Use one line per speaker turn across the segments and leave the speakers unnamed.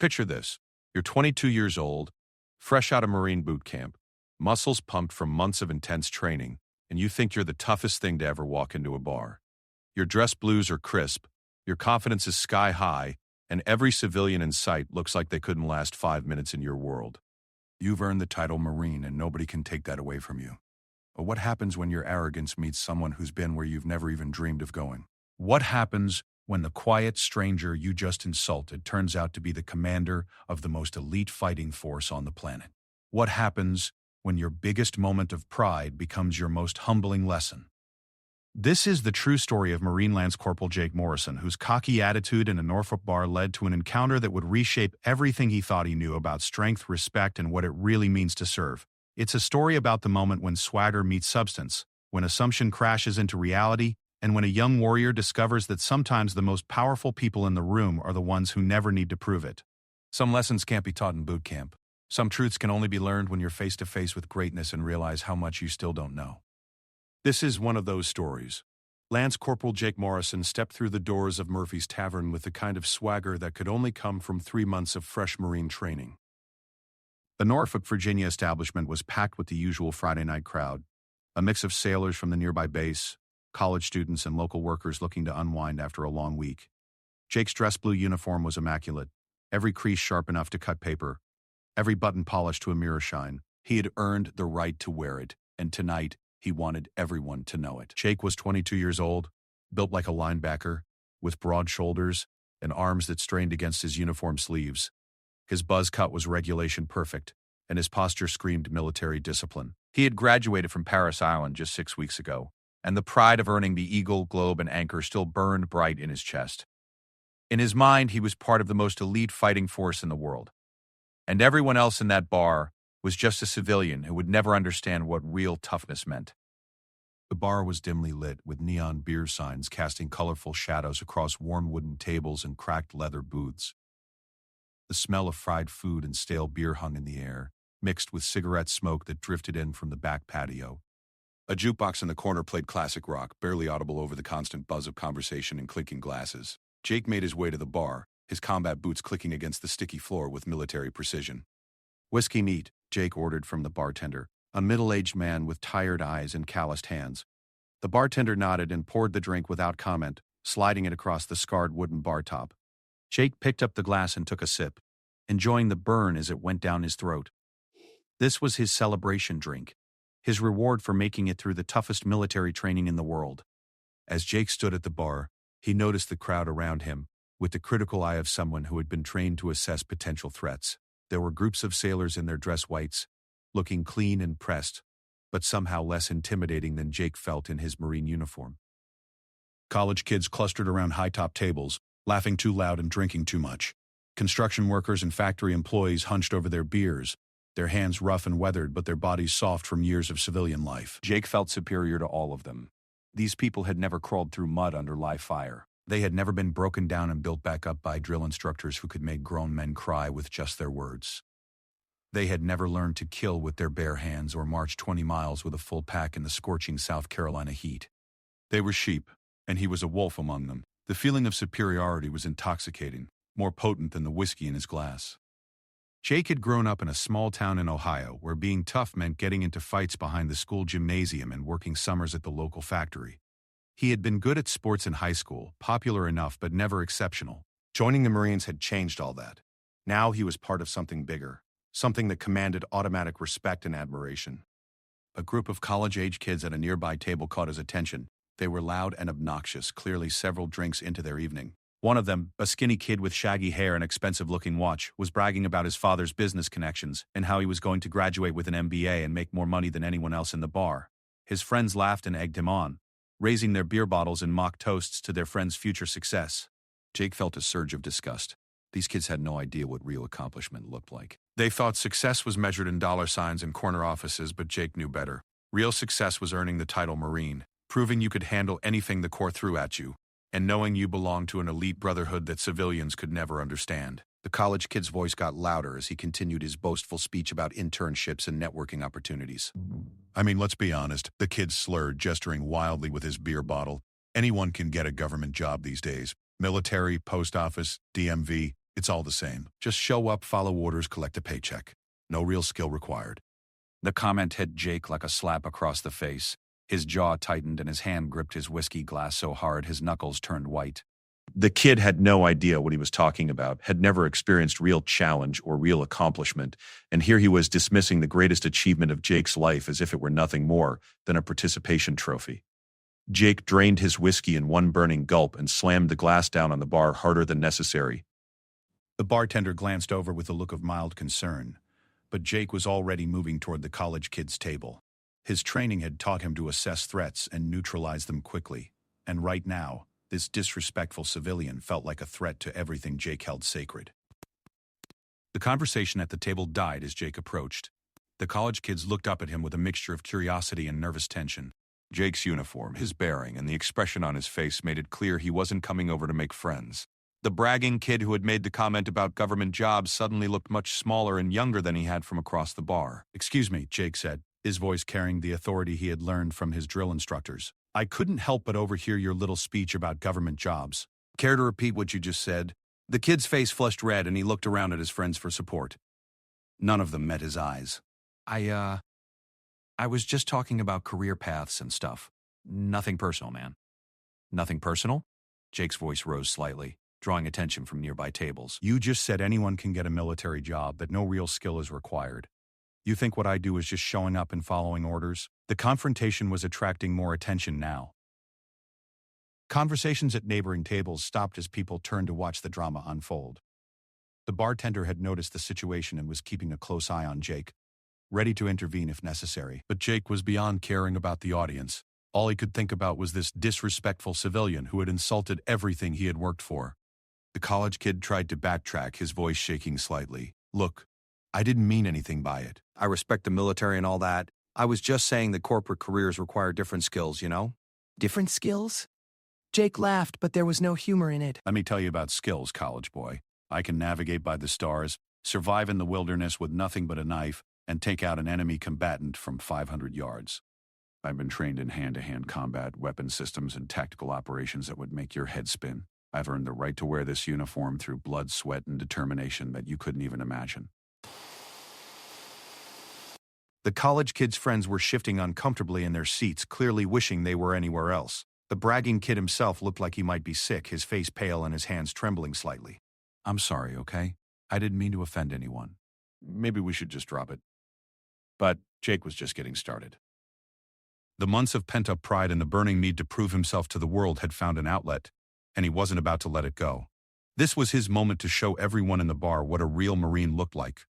Picture this. You're 22 years old, fresh out of Marine boot camp, muscles pumped from months of intense training, and you think you're the toughest thing to ever walk into a bar. Your dress blues are crisp, your confidence is sky high, and every civilian in sight looks like they couldn't last 5 minutes in your world. You've earned the title Marine, and nobody can take that away from you. But what happens when your arrogance meets someone who's been where you've never even dreamed of going? What happens when the quiet stranger you just insulted turns out to be the commander of the most elite fighting force on the planet? What happens when your biggest moment of pride becomes your most humbling lesson? This is the true story of Marine Lance Corporal Jake Morrison, whose cocky attitude in a Norfolk bar led to an encounter that would reshape everything he thought he knew about strength, respect, and what it really means to serve. It's a story about the moment when swagger meets substance, when assumption crashes into reality, and when a young warrior discovers that sometimes the most powerful people in the room are the ones who never need to prove it. Some lessons can't be taught in boot camp. Some truths can only be learned when you're face to face with greatness and realize how much you still don't know. This is one of those stories. Lance Corporal Jake Morrison stepped through the doors of Murphy's Tavern with the kind of swagger that could only come from 3 months of fresh Marine training. The Norfolk, Virginia establishment was packed with the usual Friday night crowd, a mix of sailors from the nearby base, college students, and local workers looking to unwind after a long week. Jake's dress blue uniform was immaculate, every crease sharp enough to cut paper, every button polished to a mirror shine. He had earned the right to wear it, and tonight, he wanted everyone to know it. Jake was 22 years old, built like a linebacker, with broad shoulders and arms that strained against his uniform sleeves. His buzz cut was regulation perfect, and his posture screamed military discipline. He had graduated from Paris Island just 6 weeks ago, and the pride of earning the Eagle, Globe, and Anchor still burned bright in his chest. In his mind, he was part of the most elite fighting force in the world, and everyone else in that bar was just a civilian who would never understand what real toughness meant. The bar was dimly lit, with neon beer signs casting colorful shadows across warm wooden tables and cracked leather booths. The smell of fried food and stale beer hung in the air, mixed with cigarette smoke that drifted in from the back patio. A jukebox in the corner played classic rock, barely audible over the constant buzz of conversation and clinking glasses. Jake made his way to the bar, his combat boots clicking against the sticky floor with military precision. "Whiskey neat," Jake ordered from the bartender, a middle-aged man with tired eyes and calloused hands. The bartender nodded and poured the drink without comment, sliding it across the scarred wooden bar top. Jake picked up the glass and took a sip, enjoying the burn as it went down his throat. This was his celebration drink, his reward for making it through the toughest military training in the world. As Jake stood at the bar, he noticed the crowd around him, with the critical eye of someone who had been trained to assess potential threats. There were groups of sailors in their dress whites, looking clean and pressed, but somehow less intimidating than Jake felt in his Marine uniform. College kids clustered around high-top tables, laughing too loud and drinking too much. Construction workers and factory employees hunched over their beers, their hands rough and weathered but their bodies soft from years of civilian life. Jake felt superior to all of them. These people had never crawled through mud under live fire. They had never been broken down and built back up by drill instructors who could make grown men cry with just their words. They had never learned to kill with their bare hands or march 20 miles with a full pack in the scorching South Carolina heat. They were sheep, and he was a wolf among them. The feeling of superiority was intoxicating, more potent than the whiskey in his glass. Jake had grown up in a small town in Ohio where being tough meant getting into fights behind the school gymnasium and working summers at the local factory. He had been good at sports in high school, popular enough but never exceptional. Joining the Marines had changed all that. Now he was part of something bigger, something that commanded automatic respect and admiration. A group of college-age kids at a nearby table caught his attention. They were loud and obnoxious, clearly several drinks into their evening. One of them, a skinny kid with shaggy hair and expensive-looking watch, was bragging about his father's business connections and how he was going to graduate with an MBA and make more money than anyone else in the bar. His friends laughed and egged him on, raising their beer bottles in mock toasts to their friend's future success. Jake felt a surge of disgust. These kids had no idea what real accomplishment looked like. They thought success was measured in dollar signs and corner offices, but Jake knew better. Real success was earning the title Marine, proving you could handle anything the Corps threw at you, and knowing you belonged to an elite brotherhood that civilians could never understand. The college kid's voice got louder as he continued his boastful speech about internships and networking opportunities. "I mean, let's be honest," the kid slurred, gesturing wildly with his beer bottle. "Anyone can get a government job these days. Military, post office, DMV. It's all the same. Just show up, follow orders, collect a paycheck. No real skill required.
The comment hit Jake like a slap across the face. His jaw tightened and his hand gripped his whiskey glass so hard his knuckles turned white.
The kid had no idea what he was talking about, had never experienced real challenge or real accomplishment, and here he was dismissing the greatest achievement of Jake's life as if it were nothing more than a participation trophy. Jake drained his whiskey in one burning gulp and slammed the glass down on the bar harder than necessary. The bartender glanced over with a look of mild concern, but Jake was already moving toward the college kid's table. His training had taught him to assess threats and neutralize them quickly, and right now, this disrespectful civilian felt like a threat to everything Jake held sacred. The conversation at the table died as Jake approached. The college kids looked up at him with a mixture of curiosity and nervous tension. Jake's uniform, his bearing, and the expression on his face made it clear he wasn't coming over to make friends. The bragging kid who had made the comment about government jobs suddenly looked much smaller and younger than he had from across the bar. "Excuse me," Jake said, his voice carrying the authority he had learned from his drill instructors. "I couldn't help but overhear your little speech about government jobs. Care to repeat what you just said?" The kid's face flushed red and he looked around at his friends for support. None of them met his eyes.
I was just talking about career paths and stuff. Nothing personal, man."
"Nothing personal?"
Jake's voice rose slightly, drawing attention from nearby tables.
"You just said anyone can get a military job, that no real skill is required. You think what I do is just showing up and following orders?" The confrontation was attracting more attention now. Conversations at neighboring tables stopped as people turned to watch the drama unfold. The bartender had noticed the situation and was keeping a close eye on Jake, ready to intervene if necessary. But Jake was beyond caring about the audience. All he could think about was this disrespectful civilian who had insulted everything he had worked for. The college kid tried to backtrack, his voice shaking slightly. "Look, I didn't mean anything by it.
I respect the military and all that. I was just saying that corporate careers require different skills, you know?"
Different skills? Jake laughed, but there was no humor in it.
Let me tell you about skills, college boy. I can navigate by the stars, survive in the wilderness with nothing but a knife, and take out an enemy combatant from 500 yards. I've been trained in hand-to-hand combat, weapon systems, and tactical operations that would make your head spin. I've earned the right to wear this uniform through blood, sweat, and determination that you couldn't even imagine. The college kid's friends were shifting uncomfortably in their seats, clearly wishing they were anywhere else. The bragging kid himself looked like he might be sick, his face pale and his hands trembling slightly. "I'm sorry, okay? I didn't mean to offend anyone. Maybe we should just drop it." But Jake was just getting started. The months of pent-up pride and the burning need to prove himself to the world had found an outlet, and he wasn't about to let it go. This was his moment to show everyone in the bar what a real Marine looked like,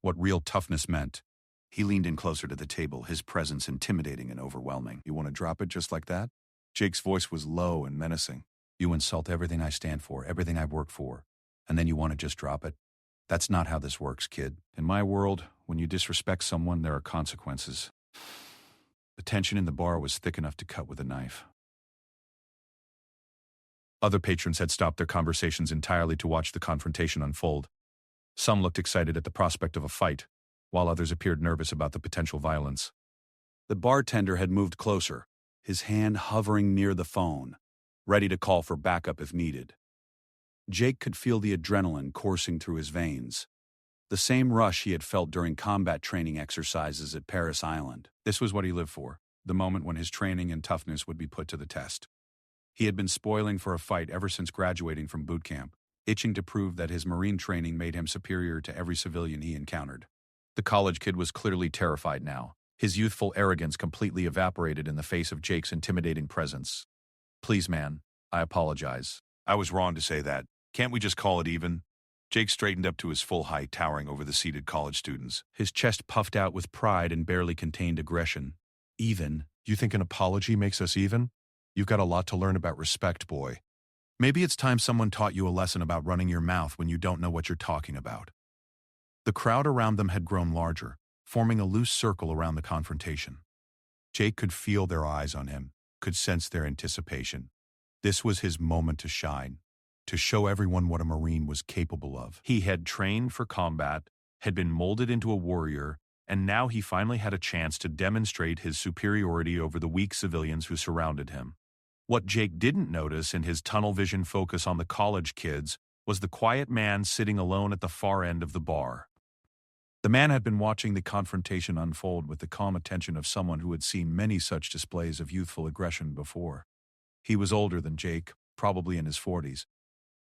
what real toughness meant. He leaned in closer to the table, his presence intimidating and overwhelming. "You want to drop it just like that?" Jake's voice was low and menacing. "You insult everything I stand for, everything I've worked for, and then you want to just drop it? That's not how this works, kid. In my world, when you disrespect someone, there are consequences." The tension in the bar was thick enough to cut with a knife. Other patrons had stopped their conversations entirely to watch the confrontation unfold. Some looked excited at the prospect of a fight, while others appeared nervous about the potential violence. The bartender had moved closer, his hand hovering near the phone, ready to call for backup if needed. Jake could feel the adrenaline coursing through his veins, the same rush he had felt during combat training exercises at Paris Island. This was what he lived for, the moment when his training and toughness would be put to the test. He had been spoiling for a fight ever since graduating from boot camp, itching to prove that his Marine training made him superior to every civilian he encountered. The college kid was clearly terrified now, his youthful arrogance completely evaporated in the face of Jake's intimidating presence. "Please, man, I apologize. I was wrong to say that. Can't we just call it even?" Jake straightened up to his full height, towering over the seated college students. His chest puffed out with pride and barely contained aggression. "Even? You think an apology makes us even? You've got a lot to learn about respect, boy. Maybe it's time someone taught you a lesson about running your mouth when you don't know what you're talking about." The crowd around them had grown larger, forming a loose circle around the confrontation. Jake could feel their eyes on him, could sense their anticipation. This was his moment to shine, to show everyone what a Marine was capable of. He had trained for combat, had been molded into a warrior, and now he finally had a chance to demonstrate his superiority over the weak civilians who surrounded him. What Jake didn't notice in his tunnel vision focus on the college kids
was the quiet man sitting alone at the far end of the bar. The man had been watching the confrontation unfold with the calm attention of someone who had seen many such displays of youthful aggression before. He was older than Jake, probably in his 40s,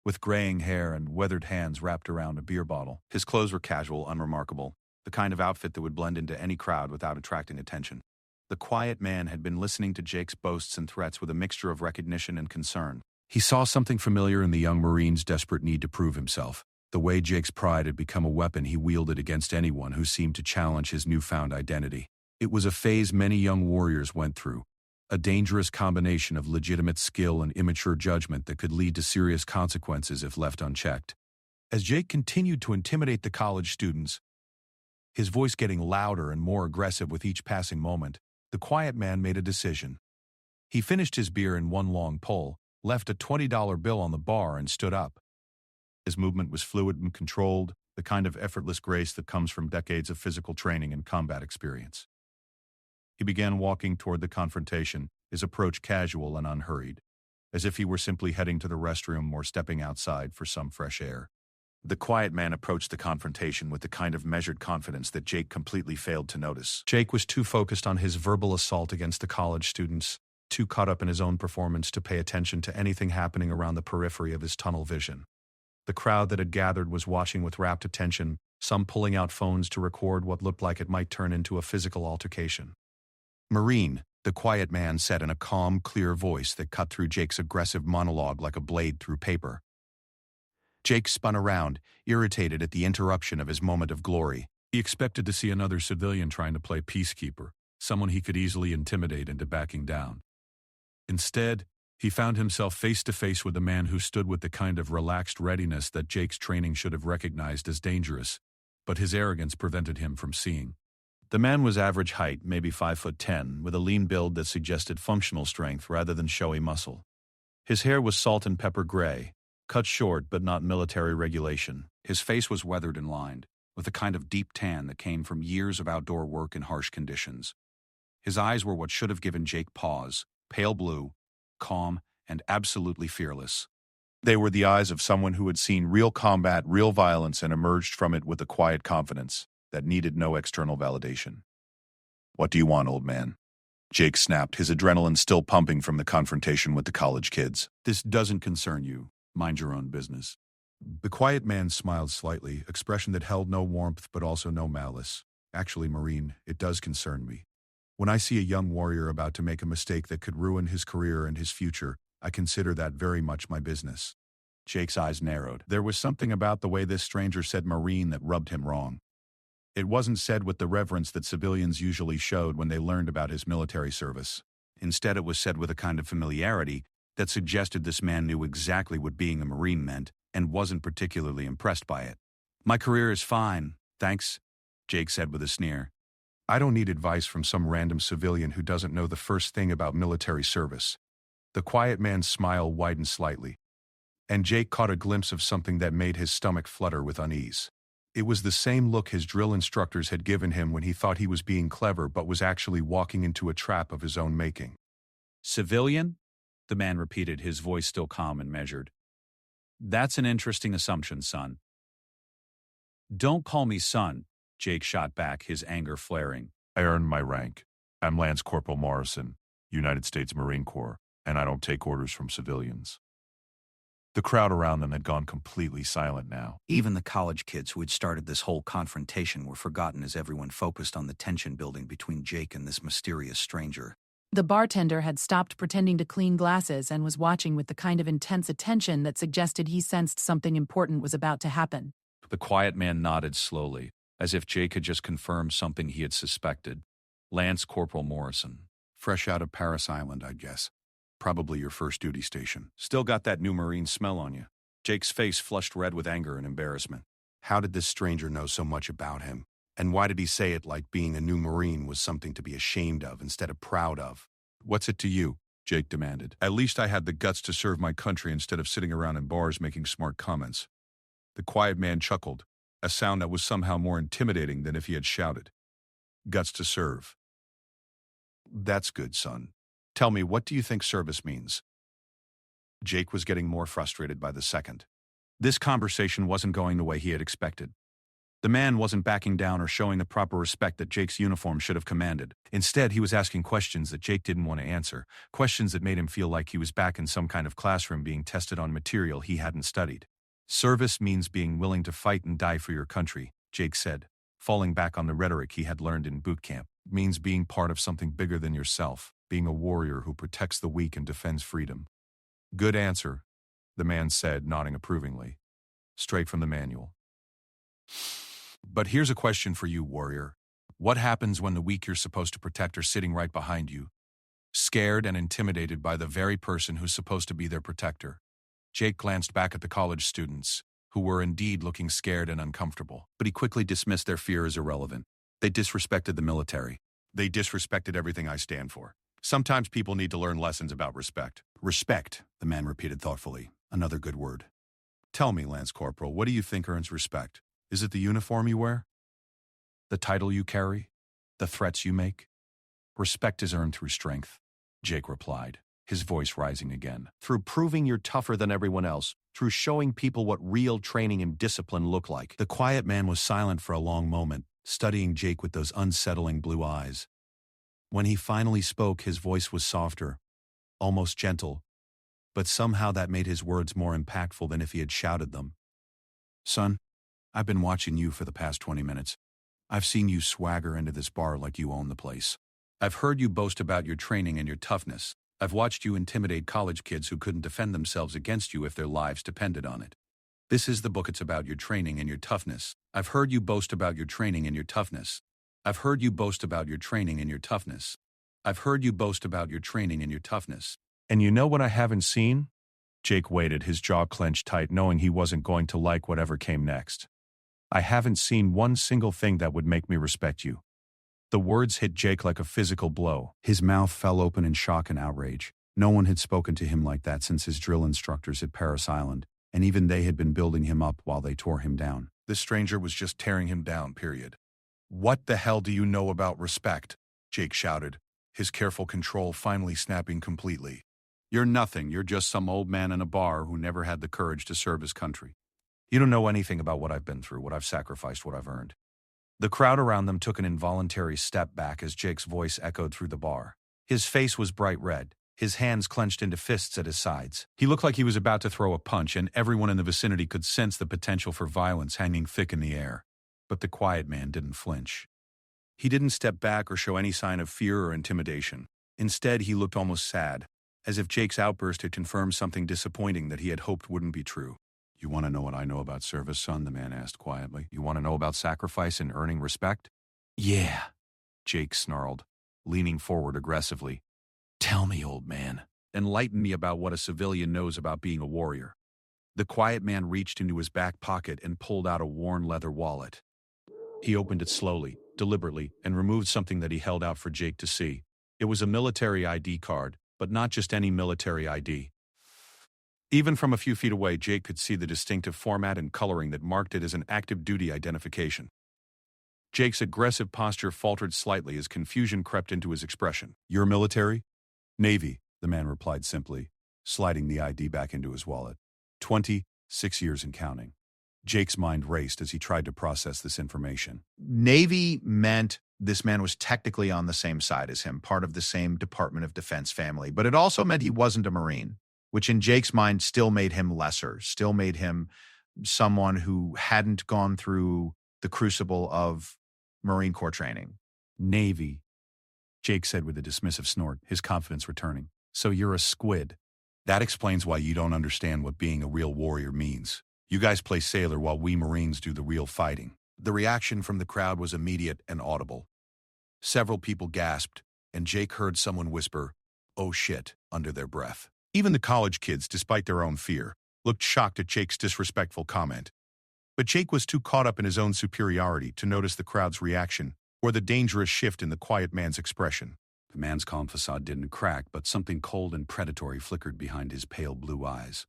with graying hair and weathered hands wrapped around a beer bottle. His clothes were casual, unremarkable, the kind of outfit that would blend into any crowd without attracting attention. The quiet man had been listening to Jake's boasts and threats with a mixture of recognition and concern. He saw something familiar in the young Marine's desperate need to prove himself. The way Jake's pride had become a weapon he wielded against anyone who seemed to challenge his newfound identity. It was a phase many young warriors went through, a dangerous combination of legitimate skill and immature judgment that could lead to serious consequences if left unchecked. As Jake continued to intimidate the college students, his voice getting louder and more aggressive with each passing moment, the quiet man made a decision. He finished his beer in one long pull, left a $20 bill on the bar, and stood up. His movement was fluid and controlled, the kind of effortless grace that comes from decades of physical training and combat experience. He began walking toward the confrontation, his approach casual and unhurried, as if he were simply heading to the restroom or stepping outside for some fresh air. The quiet man approached the confrontation with the kind of measured confidence that Jake completely failed to notice. Jake was too focused on his verbal assault against the college students, too caught up in his own performance to pay attention to anything happening around the periphery of his tunnel vision. The crowd that had gathered was watching with rapt attention, some pulling out phones to record what looked like it might turn into a physical altercation. "Marine," the quiet man said in a calm, clear voice that cut through Jake's aggressive monologue like a blade through paper. Jake spun around, irritated at the interruption of his moment of glory. He expected to see another civilian trying to play peacekeeper, someone he could easily intimidate into backing down. Instead, he found himself face to face with a man who stood with the kind of relaxed readiness that Jake's training should have recognized as dangerous, but his arrogance prevented him from seeing. The man was average height, maybe 5'10", with a lean build that suggested functional strength rather than showy muscle. His hair was salt and pepper gray, cut short but not military regulation. His face was weathered and lined, with a kind of deep tan that came from years of outdoor work in harsh conditions. His eyes were what should have given Jake pause, pale blue, calm, and absolutely fearless. They were the eyes of someone who had seen real combat, real violence, and emerged from it with a quiet confidence that needed no external validation. "What do you want, old man?" Jake snapped, his adrenaline still pumping from the confrontation with the college kids. "This doesn't concern you. Mind your own business." The quiet man smiled slightly, expression that held no warmth but also no malice. "Actually, Marine, it does concern me. When I see a young warrior about to make a mistake that could ruin his career and his future, I consider that very much my business." Jake's eyes narrowed. There was something about the way this stranger said Marine that rubbed him wrong. It wasn't said with the reverence that civilians usually showed when they learned about his military service. Instead, it was said with a kind of familiarity that suggested this man knew exactly what being a Marine meant and wasn't particularly impressed by it. "My career is fine, thanks," Jake said with a sneer. "I don't need advice from some random civilian who doesn't know the first thing about military service." The quiet man's smile widened slightly, and Jake caught a glimpse of something that made his stomach flutter with unease. It was the same look his drill instructors had given him when he thought he was being clever but was actually walking into a trap of his own making. "Civilian?" the man repeated, his voice still calm and measured. "That's an interesting assumption, son." "Don't call me son," Jake shot back, his anger flaring.
"I earned my rank. I'm Lance Corporal Morrison, United States Marine Corps, and I don't take orders from civilians." The crowd around them had gone completely silent now.
Even the college kids who had started this whole confrontation were forgotten as everyone focused on the tension building between Jake and this mysterious stranger.
The bartender had stopped pretending to clean glasses and was watching with the kind of intense attention that suggested he sensed something important was about to happen.
The quiet man nodded slowly, as if Jake had just confirmed something he had suspected. "Lance Corporal Morrison. Fresh out of Paris Island, I'd guess. Probably your first duty station. Still got that new Marine smell on you." Jake's face flushed red with anger and embarrassment. How did this stranger know so much about him? And why did he say it like being a new Marine was something to be ashamed of instead of proud of? "What's it to you?" Jake demanded. "At least I had the guts to serve my country instead of sitting around in bars making smart comments." The quiet man chuckled, a sound that was somehow more intimidating than if he had shouted. "Guts to serve. That's good, son. Tell me, what do you think service means?" Jake was getting more frustrated by the second. This conversation wasn't going the way he had expected. The man wasn't backing down or showing the proper respect that Jake's uniform should have commanded. Instead, he was asking questions that Jake didn't want to answer, questions that made him feel like he was back in some kind of classroom being tested on material he hadn't studied. Service means being willing to fight and die for your country, Jake said, falling back on the rhetoric he had learned in boot camp. It means being part of something bigger than yourself, being a warrior who protects the weak and defends freedom. Good answer, the man said, nodding approvingly. Straight from the manual. But here's a question for you, warrior. What happens when the weak you're supposed to protect are sitting right behind you, scared and intimidated by the very person who's supposed to be their protector? Jake glanced back at the college students, who were indeed looking scared and uncomfortable, but he quickly dismissed their fear as irrelevant. They disrespected the military. They disrespected everything I stand for. Sometimes people need to learn lessons about respect. Respect, the man repeated thoughtfully. Another good word. Tell me, Lance Corporal, what do you think earns respect? Is it the uniform you wear? The title you carry? The threats you make? Respect is earned through strength, Jake replied, his voice rising again. Through proving you're tougher than everyone else, through showing people what real training and discipline look like. The quiet man was silent for a long moment, studying Jake with those unsettling blue eyes. When he finally spoke, his voice was softer, almost gentle, but somehow that made his words more impactful than if he had shouted them. Son, I've been watching you for the past 20 minutes. I've seen you swagger into this bar like you own the place. I've heard you boast about your training and your toughness. I've watched you intimidate college kids who couldn't defend themselves against you if their lives depended on it. This is the book. It's about your training and your toughness. I've heard you boast about your training and your toughness. I've heard you boast about your training and your toughness. I've heard you boast about your training and your toughness. And you know what I haven't seen? Jake waited, his jaw clenched tight, knowing he wasn't going to like whatever came next. I haven't seen one single thing that would make me respect you. The words hit Jake like a physical blow. His mouth fell open in shock and outrage. No one had spoken to him like that since his drill instructors at Paris Island, and even they had been building him up while they tore him down. This stranger was just tearing him down, period. What the hell do you know about respect? Jake shouted, his careful control finally snapping completely. You're nothing. You're just some old man in a bar who never had the courage to serve his country. You don't know anything about what I've been through, what I've sacrificed, what I've earned. The crowd around them took an involuntary step back as Jake's voice echoed through the bar. His face was bright red, his hands clenched into fists at his sides. He looked like he was about to throw a punch, and everyone in the vicinity could sense the potential for violence hanging thick in the air. But the quiet man didn't flinch. He didn't step back or show any sign of fear or intimidation. Instead, he looked almost sad, as if Jake's outburst had confirmed something disappointing that he had hoped wouldn't be true. You want to know what I know about service, son? The man asked quietly. You want to know about sacrifice and earning respect? Yeah, Jake snarled, leaning forward aggressively. Tell me, old man. Enlighten me about what a civilian knows about being a warrior. The quiet man reached into his back pocket and pulled out a worn leather wallet. He opened it slowly, deliberately, and removed something that he held out for Jake to see. It was a military ID card, but not just any military ID. Even from a few feet away, Jake could see the distinctive format and coloring that marked it as an active duty identification. Jake's aggressive posture faltered slightly as confusion crept into his expression. You're military? Navy, the man replied simply, sliding the ID back into his wallet. 26 years and counting. Jake's mind raced as he tried to process this information.
Navy meant this man was technically on the same side as him, part of the same Department of Defense family, but it also meant he wasn't a Marine, which in Jake's mind still made him lesser, still made him someone who hadn't gone through the crucible of Marine Corps training.
Navy, Jake said with a dismissive snort, his confidence returning. So you're a squid. That explains why you don't understand what being a real warrior means. You guys play sailor while we Marines do the real fighting. The reaction from the crowd was immediate and audible. Several people gasped, and Jake heard someone whisper, "Oh shit," under their breath. Even the college kids, despite their own fear, looked shocked at Jake's disrespectful comment. But Jake was too caught up in his own superiority to notice the crowd's reaction or the dangerous shift in the quiet man's expression. The man's calm facade didn't crack, but something cold and predatory flickered behind his pale blue eyes.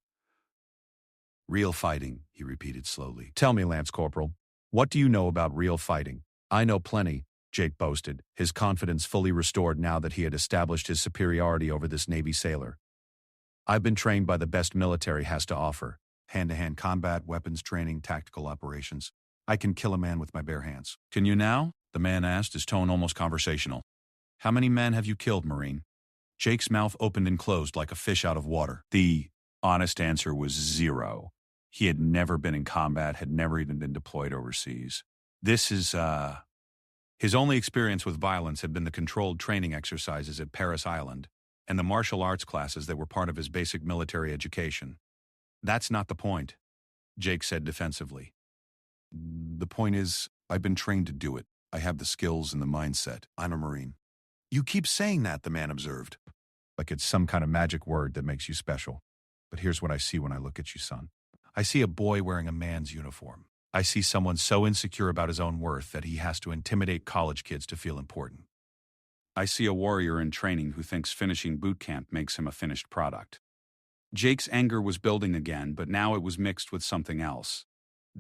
Real fighting, he repeated slowly. Tell me, Lance Corporal, what do you know about real fighting? I know plenty, Jake boasted, his confidence fully restored now that he had established his superiority over this Navy sailor. I've been trained by the best military has to offer. Hand-to-hand combat, weapons training, tactical operations. I can kill a man with my bare hands. Can you now? The man asked, his tone almost conversational. How many men have you killed, Marine? Jake's mouth opened and closed like a fish out of water. The honest answer was 0. He had never been in combat, had never even been deployed overseas. His only experience with violence had been the controlled training exercises at Paris Island and the martial arts classes that were part of his basic military education. That's not the point, Jake said defensively. The point is, I've been trained to do it. I have the skills and the mindset. I'm a Marine. You keep saying that, the man observed. Like it's some kind of magic word that makes you special. But here's what I see when I look at you, son. I see a boy wearing a man's uniform. I see someone so insecure about his own worth that he has to intimidate college kids to feel important. I see a warrior in training who thinks finishing boot camp makes him a finished product. Jake's anger was building again, but now it was mixed with something else.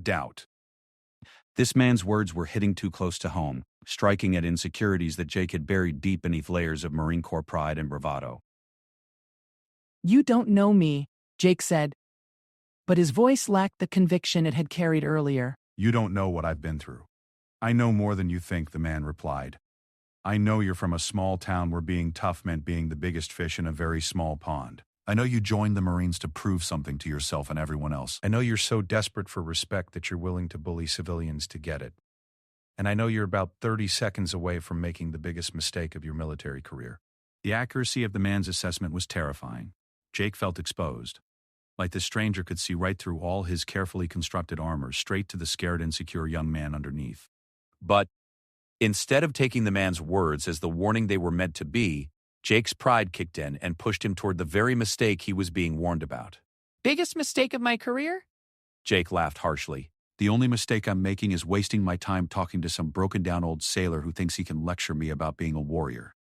Doubt. This man's words were hitting too close to home, striking at insecurities that Jake had buried deep beneath layers of Marine Corps pride and bravado.
You don't know me, Jake said. But his voice lacked the conviction it had carried earlier.
You don't know what I've been through. I know more than you think, the man replied. I know you're from a small town where being tough meant being the biggest fish in a very small pond. I know you joined the Marines to prove something to yourself and everyone else. I know you're so desperate for respect that you're willing to bully civilians to get it. And I know you're about 30 seconds away from making the biggest mistake of your military career. The accuracy of the man's assessment was terrifying. Jake felt exposed. Like the stranger could see right through all his carefully constructed armor, straight to the scared, insecure young man underneath. But instead of taking the man's words as the warning they were meant to be, Jake's pride kicked in and pushed him toward the very mistake he was being warned about.
Biggest mistake of my career?
Jake laughed harshly. The only mistake I'm making is wasting my time talking to some broken-down old sailor who thinks he can lecture me about being a warrior.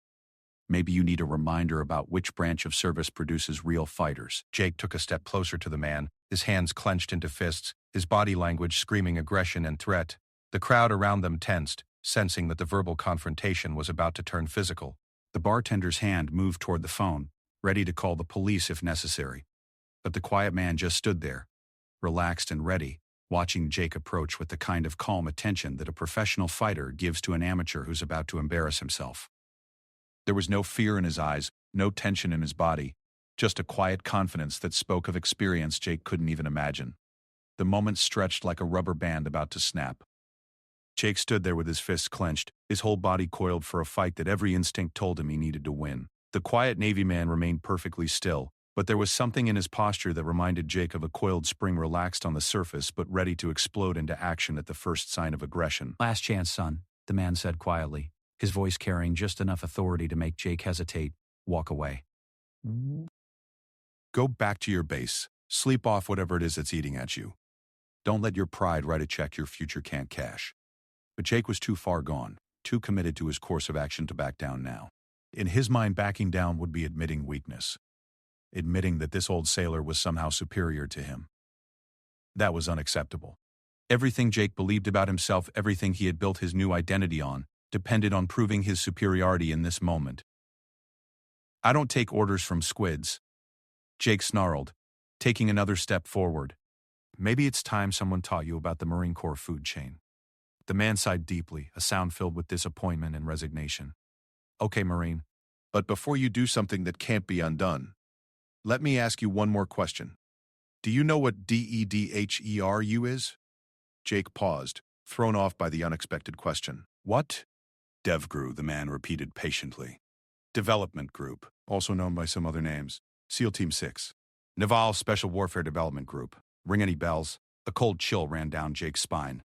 Maybe you need a reminder about which branch of service produces real fighters. Jake took a step closer to the man, his hands clenched into fists, his body language screaming aggression and threat. The crowd around them tensed, sensing that the verbal confrontation was about to turn physical. The bartender's hand moved toward the phone, ready to call the police if necessary. But the quiet man just stood there, relaxed and ready, watching Jake approach with the kind of calm attention that a professional fighter gives to an amateur who's about to embarrass himself. There was no fear in his eyes, no tension in his body, just a quiet confidence that spoke of experience Jake couldn't even imagine. The moment stretched like a rubber band about to snap. Jake stood there with his fists clenched, his whole body coiled for a fight that every instinct told him he needed to win. The quiet Navy man remained perfectly still, but there was something in his posture that reminded Jake of a coiled spring relaxed on the surface but ready to explode into action at the first sign of aggression.
Last chance, son, the man said quietly, his voice carrying just enough authority to make Jake hesitate, walk away.
Go back to your base. Sleep off whatever it is that's eating at you. Don't let your pride write a check your future can't cash. But Jake was too far gone, too committed to his course of action to back down now. In his mind, backing down would be admitting weakness. Admitting that this old sailor was somehow superior to him. That was unacceptable. Everything Jake believed about himself, everything he had built his new identity on, depended on proving his superiority in this moment. I don't take orders from squids. Jake snarled, taking another step forward. Maybe it's time someone taught you about the Marine Corps food chain. The man sighed deeply, a sound filled with disappointment and resignation. Okay, Marine, but before you do something that can't be undone, let me ask you one more question. Do you know what DEDHERU is? Jake paused, thrown off by the unexpected question. What? DevGru, the man repeated patiently. Development Group, also known by some other names. SEAL Team 6. Naval Special Warfare Development Group. Ring any bells? A cold chill ran down Jake's spine,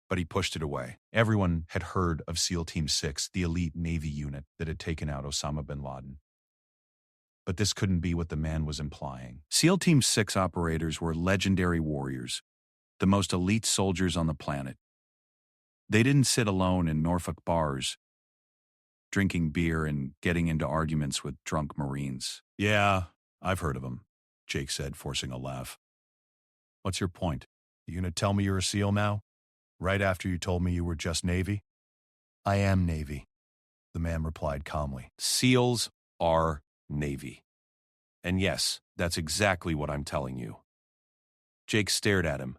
but he pushed it away. Everyone had heard of SEAL Team 6, the elite Navy unit that had taken out Osama bin Laden. But this couldn't be what the man was implying. SEAL Team 6 operators were legendary warriors, the most elite soldiers on the planet. They didn't sit alone in Norfolk bars, drinking beer and getting into arguments with drunk Marines. Yeah, I've heard of them, Jake said, forcing a laugh. What's your point? You gonna tell me you're a SEAL now? Right after you told me you were just Navy? I am Navy, the man replied calmly. SEALs are Navy. And yes, that's exactly what I'm telling you.
Jake stared at him,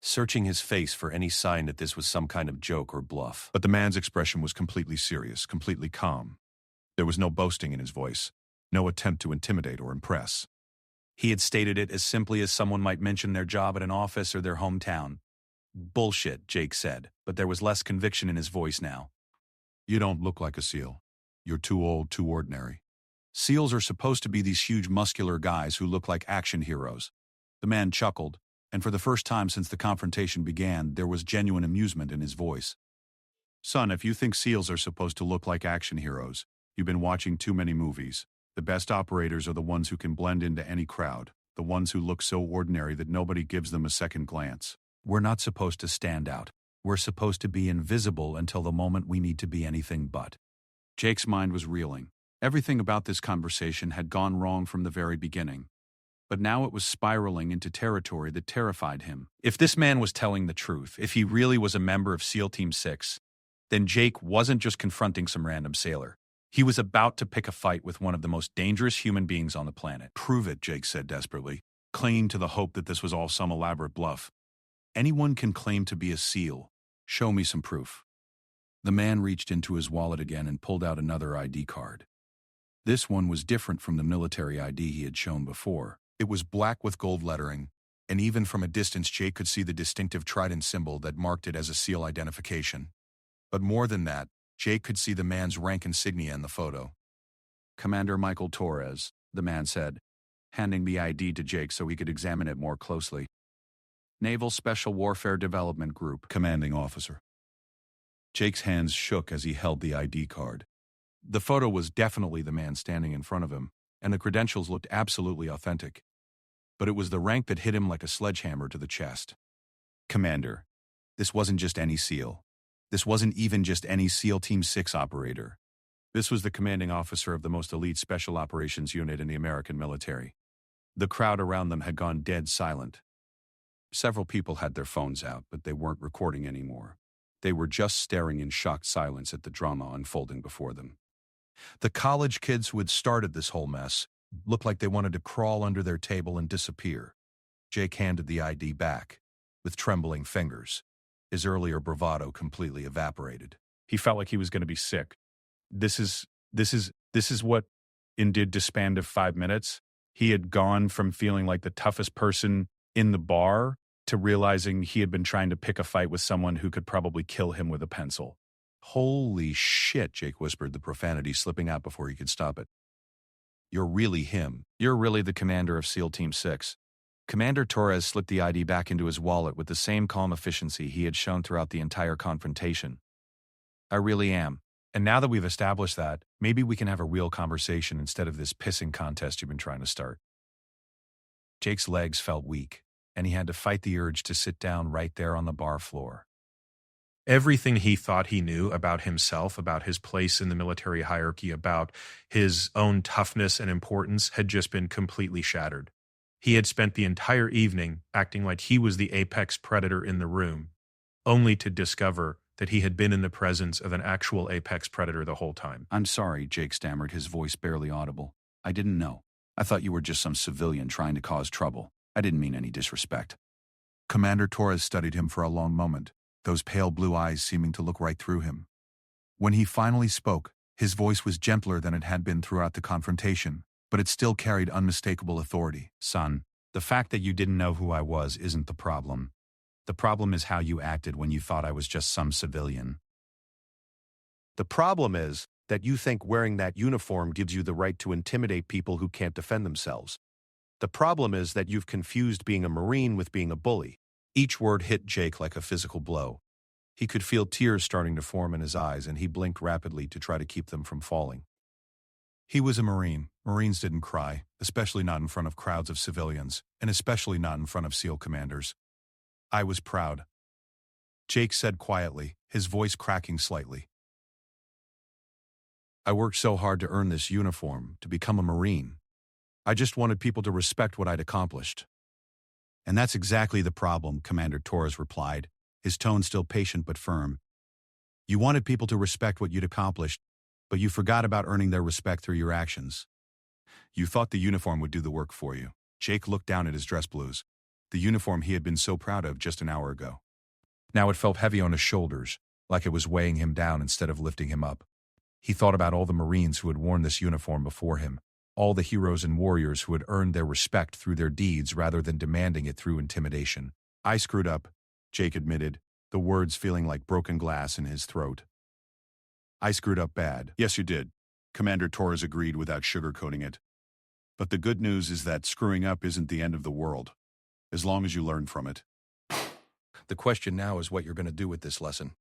searching his face for any sign that this was some kind of joke or bluff.
But the man's expression was completely serious, completely calm. There was no boasting in his voice, no attempt to intimidate or impress.
He had stated it as simply as someone might mention their job at an office or their hometown. Bullshit, Jake said, but there was less conviction in his voice now.
You don't look like a SEAL. You're too old, too ordinary. SEALs are supposed to be these huge muscular guys who look like action heroes. The man chuckled, and for the first time since the confrontation began, there was genuine amusement in his voice. Son, if you think SEALs are supposed to look like action heroes, you've been watching too many movies. The best operators are the ones who can blend into any crowd, the ones who look so ordinary that nobody gives them a second glance.
We're not supposed to stand out. We're supposed to be invisible until the moment we need to be anything but.
Jake's mind was reeling. Everything about this conversation had gone wrong from the very beginning. But now it was spiraling into territory that terrified him.
If this man was telling the truth, if he really was a member of SEAL Team 6, then Jake wasn't just confronting some random sailor. He was about to pick a fight with one of the most dangerous human beings on the planet.
Prove it, Jake said desperately, clinging to the hope that this was all some elaborate bluff. Anyone can claim to be a SEAL. Show me some proof. The man reached into his wallet again and pulled out another ID card. This one was different from the military ID he had shown before. It was black with gold lettering, and even from a distance Jake could see the distinctive trident symbol that marked it as a SEAL identification. But more than that, Jake could see the man's rank insignia in the photo.
Commander Michael Torres, the man said, handing the ID to Jake so he could examine it more closely. Naval Special Warfare Development Group,
commanding officer. Jake's hands shook as he held the ID card. The photo was definitely the man standing in front of him, and the credentials looked absolutely authentic. But it was the rank that hit him like a sledgehammer to the chest. Commander, this wasn't just any SEAL. This wasn't even just any SEAL Team 6 operator. This was the commanding officer of the most elite special operations unit in the American military. The crowd around them had gone dead silent. Several people had their phones out, but they weren't recording anymore. They were just staring in shocked silence at the drama unfolding before them. The college kids who had started this whole mess looked like they wanted to crawl under their table and disappear. Jake handed the ID back, with trembling fingers. His earlier bravado completely evaporated.
He felt like he was going to be sick. This is what did to span of 5 minutes. He had gone from feeling like the toughest person in the bar to realizing he had been trying to pick a fight with someone who could probably kill him with a pencil.
Holy shit, Jake whispered, the profanity slipping out before he could stop it. You're really him.
You're really the commander of SEAL Team 6. Commander Torres slipped the ID back into his wallet with the same calm efficiency he had shown throughout the entire confrontation. I really am.
And now that we've established that, maybe we can have a real conversation instead of this pissing contest you've been trying to start.
Jake's legs felt weak, and he had to fight the urge to sit down right there on the bar floor.
Everything he thought he knew about himself, about his place in the military hierarchy, about his own toughness and importance had just been completely shattered. He had spent the entire evening acting like he was the apex predator in the room, only to discover that he had been in the presence of an actual apex predator the whole time.
I'm sorry, Jake stammered, his voice barely audible. I didn't know. I thought you were just some civilian trying to cause trouble. I didn't mean any disrespect.
Commander Torres studied him for a long moment, those pale blue eyes seeming to look right through him. When he finally spoke, his voice was gentler than it had been throughout the confrontation, but it still carried unmistakable authority.
Son, the fact that you didn't know who I was isn't the problem. The problem is how you acted when you thought I was just some civilian.
The problem is that you think wearing that uniform gives you the right to intimidate people who can't defend themselves. The problem is that you've confused being a Marine with being a bully. Each word hit Jake like a physical blow. He could feel tears starting to form in his eyes, and he blinked rapidly to try to keep them from falling.
He was a Marine. Marines didn't cry, especially not in front of crowds of civilians, and especially not in front of SEAL commanders. I was proud. Jake said quietly, his voice cracking slightly. I worked so hard to earn this uniform, to become a Marine. I just wanted people to respect what I'd accomplished.
And that's exactly the problem, Commander Torres replied, his tone still patient but firm. You wanted people to respect what you'd accomplished, but you forgot about earning their respect through your actions.
You thought the uniform would do the work for you. Jake looked down at his dress blues.
the uniform he had been so proud of just an hour ago.
Now it felt heavy on his shoulders, like it was weighing him down instead of lifting him up. He thought about all the Marines who had worn this uniform before him, all the heroes and warriors who had earned their respect through their deeds rather than demanding it through intimidation.
I screwed up, Jake admitted, the words feeling like broken glass in his throat. I screwed up bad. Yes, you did, Commander Torres agreed without sugarcoating it. But the good news is that screwing up isn't the end of the world, as long as you learn from it.
The question now is what you're going to do with this lesson.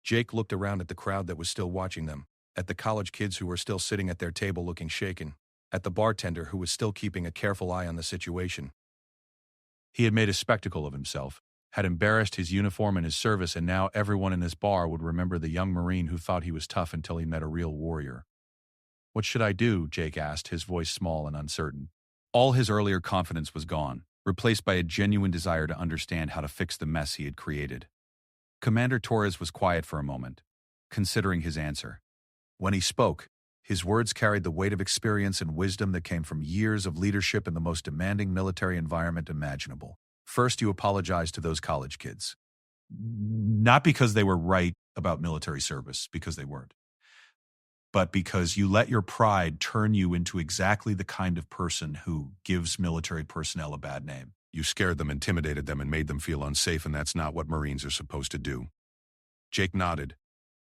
Jake looked around at the crowd that was still watching them, at the college kids who were still sitting at their table looking shaken, at the bartender who was still keeping a careful eye on the situation.
He had made a spectacle of himself, had embarrassed his uniform and his service, and now everyone in this bar would remember the young Marine who thought he was tough until he met a real warrior.
What should I do? Jake asked, his voice small and uncertain.
All his earlier confidence was gone, replaced by a genuine desire to understand how to fix the mess he had created. Commander Torres was quiet for a moment, considering his answer. When he spoke, his words carried the weight of experience and wisdom that came from years of leadership in the most demanding military environment imaginable. First, you apologize to those college kids. Not because they were right about military service, because they weren't, but because you let your pride turn you into exactly the kind of person who gives military personnel a bad name.
You scared them, intimidated them, and made them feel unsafe, and that's not what Marines are supposed to do. Jake nodded,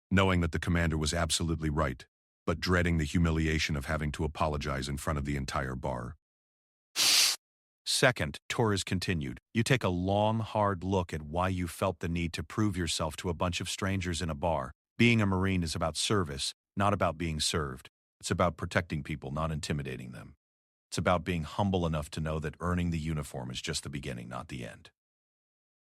knowing that the commander was absolutely right, but dreading the humiliation of having to apologize in front of the entire bar.
Second, Torres continued, you take a long, hard look at why you felt the need to prove yourself to a bunch of strangers in a bar. Being a Marine is about service, not about being served. It's about protecting people, not intimidating them. It's about being humble enough to know that earning the uniform is just the beginning, not the end.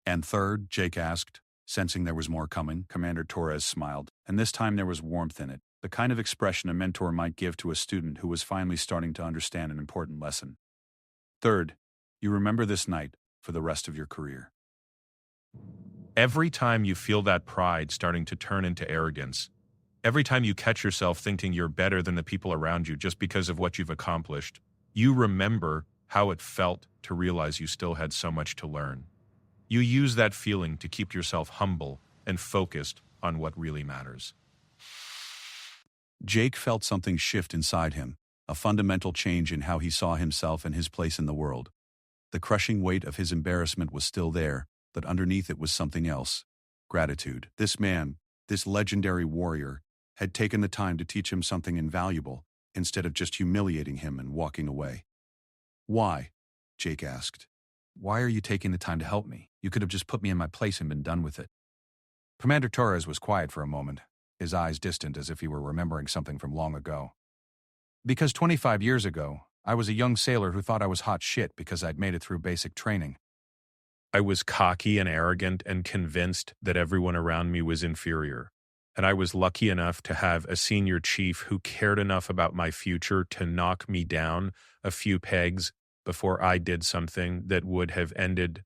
And third, Jake asked, sensing there was more coming.
Commander Torres smiled, and this time there was warmth in it, the kind of expression a mentor might give to a student who was finally starting to understand an important lesson. Third, you remember this night for the rest of your career.
Every time you feel that pride starting to turn into arrogance, every time you catch yourself thinking you're better than the people around you just because of what you've accomplished, you remember how it felt to realize you still had so much to learn. You use that feeling to keep yourself humble and focused on what really matters.
Jake felt something shift inside him, a fundamental change in how he saw himself and his place in the world. The crushing weight of his embarrassment was still there, but underneath it was something else: gratitude. This man, this legendary warrior, had taken the time to teach him something invaluable, instead of just humiliating him and walking away.
Why? Jake asked. Why are you taking the time to help me? You could have just put me in my place and been done with it. Commander Torres was quiet for a moment, his eyes distant as if he were remembering something from long ago. Because 25 years ago, I was a young sailor who thought I was hot shit because I'd made it through basic training.
I was cocky and arrogant and convinced that everyone around me was inferior. And I was lucky enough to have a senior chief who cared enough about my future to knock me down a few pegs before I did something that would have ended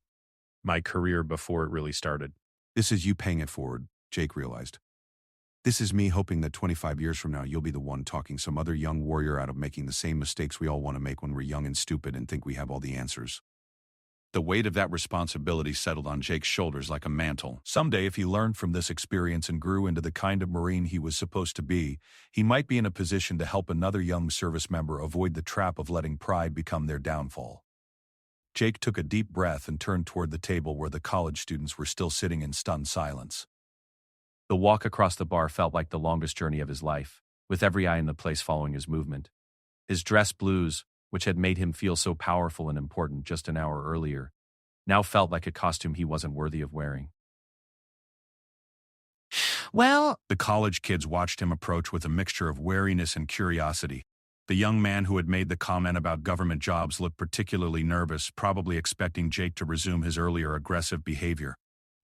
my career before it really started.
This is you paying it forward, Jake realized. This is me hoping that 25 years from now you'll be the one talking some other young warrior out of making the same mistakes we all want to make when we're young and stupid and think we have all the answers. The weight of that responsibility settled on Jake's shoulders like a mantle. Someday, if he learned from this experience and grew into the kind of Marine he was supposed to be, he might be in a position to help another young service member avoid the trap of letting pride become their downfall. Jake took a deep breath and turned toward the table where the college students were still sitting in stunned silence.
The walk across the bar felt like the longest journey of his life, with every eye in the place following his movement. His dress blues, which had made him feel so powerful and important just an hour earlier, now felt like a costume he wasn't worthy of wearing.
Well,
The college kids watched him approach with a mixture of wariness and curiosity. The young man who had made the comment about government jobs looked particularly nervous, probably expecting Jake to resume his earlier aggressive behavior.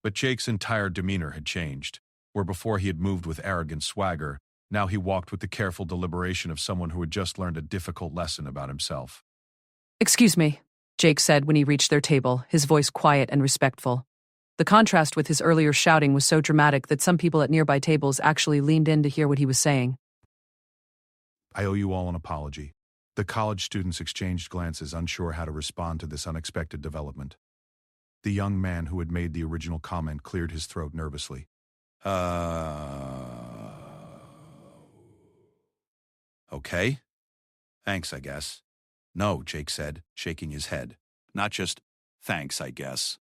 But Jake's entire demeanor had changed. Where before he had moved with arrogant swagger, now he walked with the careful deliberation of someone who had just learned a difficult lesson about himself.
Excuse me, Jake said when he reached their table, his voice quiet and respectful. The contrast with his earlier shouting was so dramatic that some people at nearby tables actually leaned in to hear what he was saying.
I owe you all an apology. The college students exchanged glances, unsure how to respond to this unexpected development.
The young man who had made the original comment cleared his throat nervously.
Okay. Thanks, I guess. No, Jake said, shaking his head. Not just, thanks, I guess.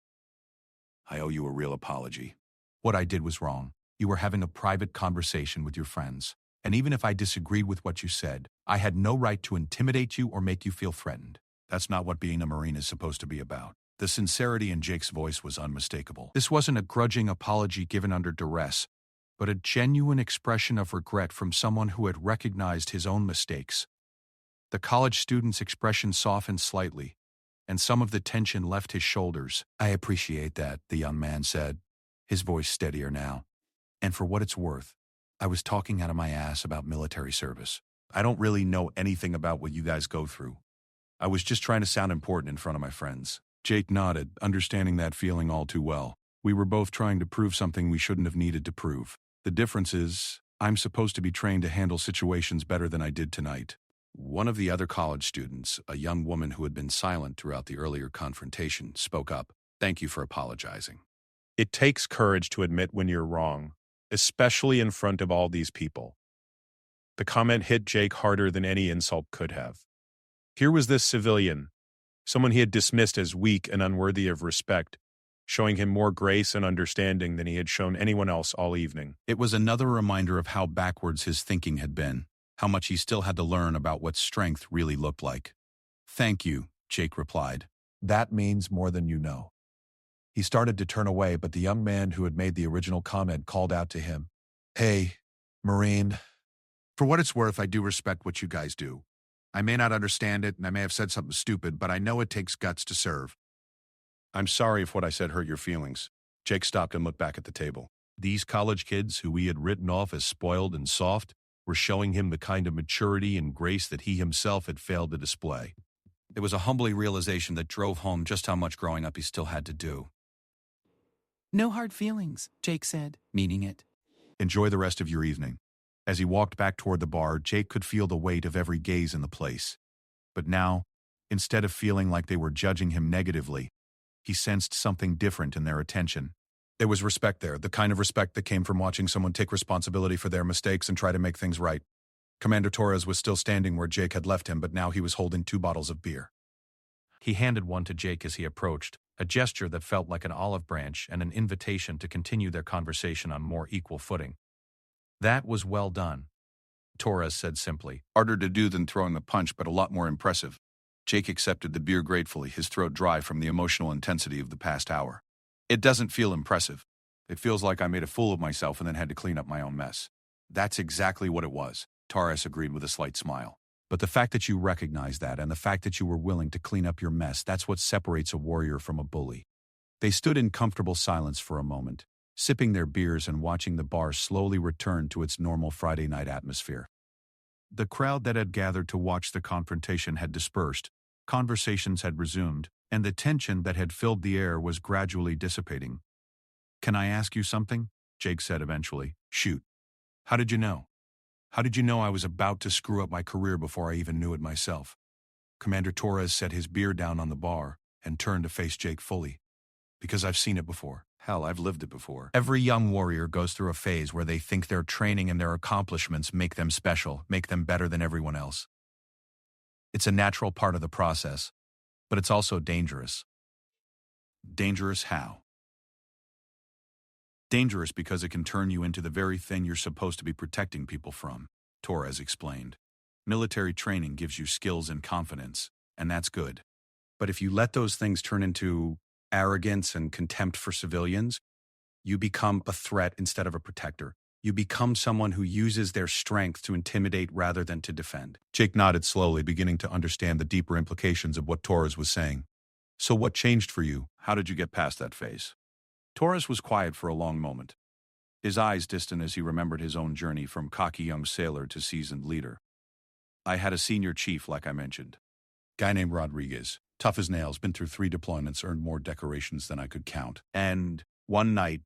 I owe you a real apology.
What I did was wrong. You were having a private conversation with your friends. And even if I disagreed with what you said, I had no right to intimidate you or make you feel threatened. That's not what being a Marine is supposed to be about. The sincerity in Jake's voice was unmistakable. This wasn't a grudging apology given under duress, but a genuine expression of regret from someone who had recognized his own mistakes. The college student's expression softened slightly, and some of the tension left his shoulders. I appreciate that, the young man said, his voice steadier now. And for what it's worth, I was talking out of my ass about military service. I don't really know anything about what you guys go through. I was just trying to sound important in front of my friends. Jake nodded, understanding that feeling all too well. We were both trying to prove something we shouldn't have needed to prove. The difference is, I'm supposed to be trained to handle situations better than I did tonight. One of the other college students, a young woman who had been silent throughout the earlier confrontation, spoke up. Thank you for apologizing.
It takes courage to admit when you're wrong, especially in front of all these people. The comment hit Jake harder than any insult could have. Here was this civilian, someone he had dismissed as weak and unworthy of respect, showing him more grace and understanding than he had shown anyone else all evening.
It was another reminder of how backwards his thinking had been, how much he still had to learn about what strength really looked like. Thank you, Jake replied. That means more than you know. He started to turn away, but the young man who had made the original comment called out to him. Hey, Marine. For what it's worth, I do respect what you guys do. I may not understand it, and I may have said something stupid, but I know it takes guts to serve.
I'm sorry if what I said hurt your feelings. Jake stopped and looked back at the table.
These college kids who he had written off as spoiled and soft were showing him the kind of maturity and grace that he himself had failed to display.
It was a humbling realization that drove home just how much growing up he still had to do.
No hard feelings, Jake said, meaning it.
Enjoy the rest of your evening. As he walked back toward the bar, Jake could feel the weight of every gaze in the place. But now, instead of feeling like they were judging him negatively, he sensed something different in their attention. There was respect there, the kind of respect that came from watching someone take responsibility for their mistakes and try to make things right. Commander Torres was still standing where Jake had left him, but now he was holding 2 bottles of beer. He handed one to Jake as he approached, a gesture that felt like an olive branch and an invitation to continue their conversation on more equal footing. That was well done, Torres said simply.
Harder to do than throwing a punch, but a lot more impressive. Jake accepted the beer gratefully, his throat dry from the emotional intensity of the past hour. It doesn't feel impressive. It feels like I made a fool of myself and then had to clean up my own mess. That's exactly what it was, Torres agreed with a slight smile.
But the fact that you recognize that and the fact that you were willing to clean up your mess, that's what separates a warrior from a bully. They stood in comfortable silence for a moment, sipping their beers and watching the bar slowly return to its normal Friday night atmosphere. The crowd that had gathered to watch the confrontation had dispersed, conversations had resumed, and the tension that had filled the air was gradually dissipating. Can I ask you something? Jake said eventually. Shoot. How did you know? How did you know I was about to screw up my career before I even knew it myself? Commander Torres set his beer down on the bar and turned to face Jake fully. Because I've seen it before.
Hell, I've lived it before.
Every young warrior goes through a phase where they think their training and their accomplishments make them special, make them better than everyone else. It's a natural part of the process, but it's also dangerous. Dangerous how? Dangerous because it can turn you into the very thing you're supposed to be protecting people from, Torres explained. Military training gives you skills and confidence, and that's good. But if you let those things turn into arrogance and contempt for civilians, you become a threat instead of a protector. You become someone who uses their strength to intimidate rather than to defend. Jake nodded slowly, beginning to understand the deeper implications of what Torres was saying. So what changed for you?
How did you get past that phase? Torres was quiet for a long moment, his eyes distant as he remembered his own journey from cocky young sailor to seasoned leader. I had a senior chief, like I mentioned.
Guy named Rodriguez. Tough as nails, been through 3 deployments, earned more decorations than I could count. And one night,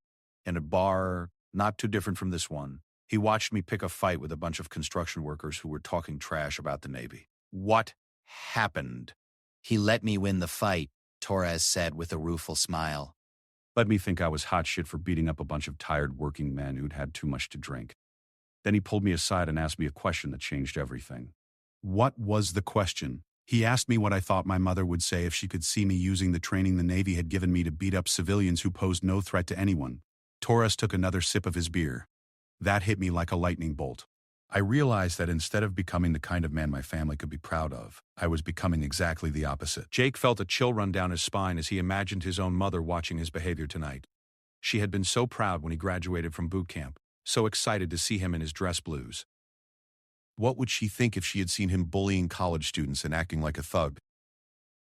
in a bar not too different from this one, he watched me pick a fight with a bunch of construction workers who were talking trash about the Navy. What happened?
He let me win the fight, Torres said with a rueful smile.
Let me think I was hot shit for beating up a bunch of tired working men who'd had too much to drink. Then he pulled me aside and asked me a question that changed everything.
What was the question? He asked me what I thought my mother would say if she could see me using the training the Navy had given me to beat up civilians who posed no threat to anyone. Torres took another sip of his beer. That hit me like a lightning bolt. I realized that instead of becoming the kind of man my family could be proud of, I was becoming exactly the opposite.
Jake felt a chill run down his spine as he imagined his own mother watching his behavior tonight. She had been so proud when he graduated from boot camp, so excited to see him in his dress blues.
What would she think if she had seen him bullying college students and acting like a thug?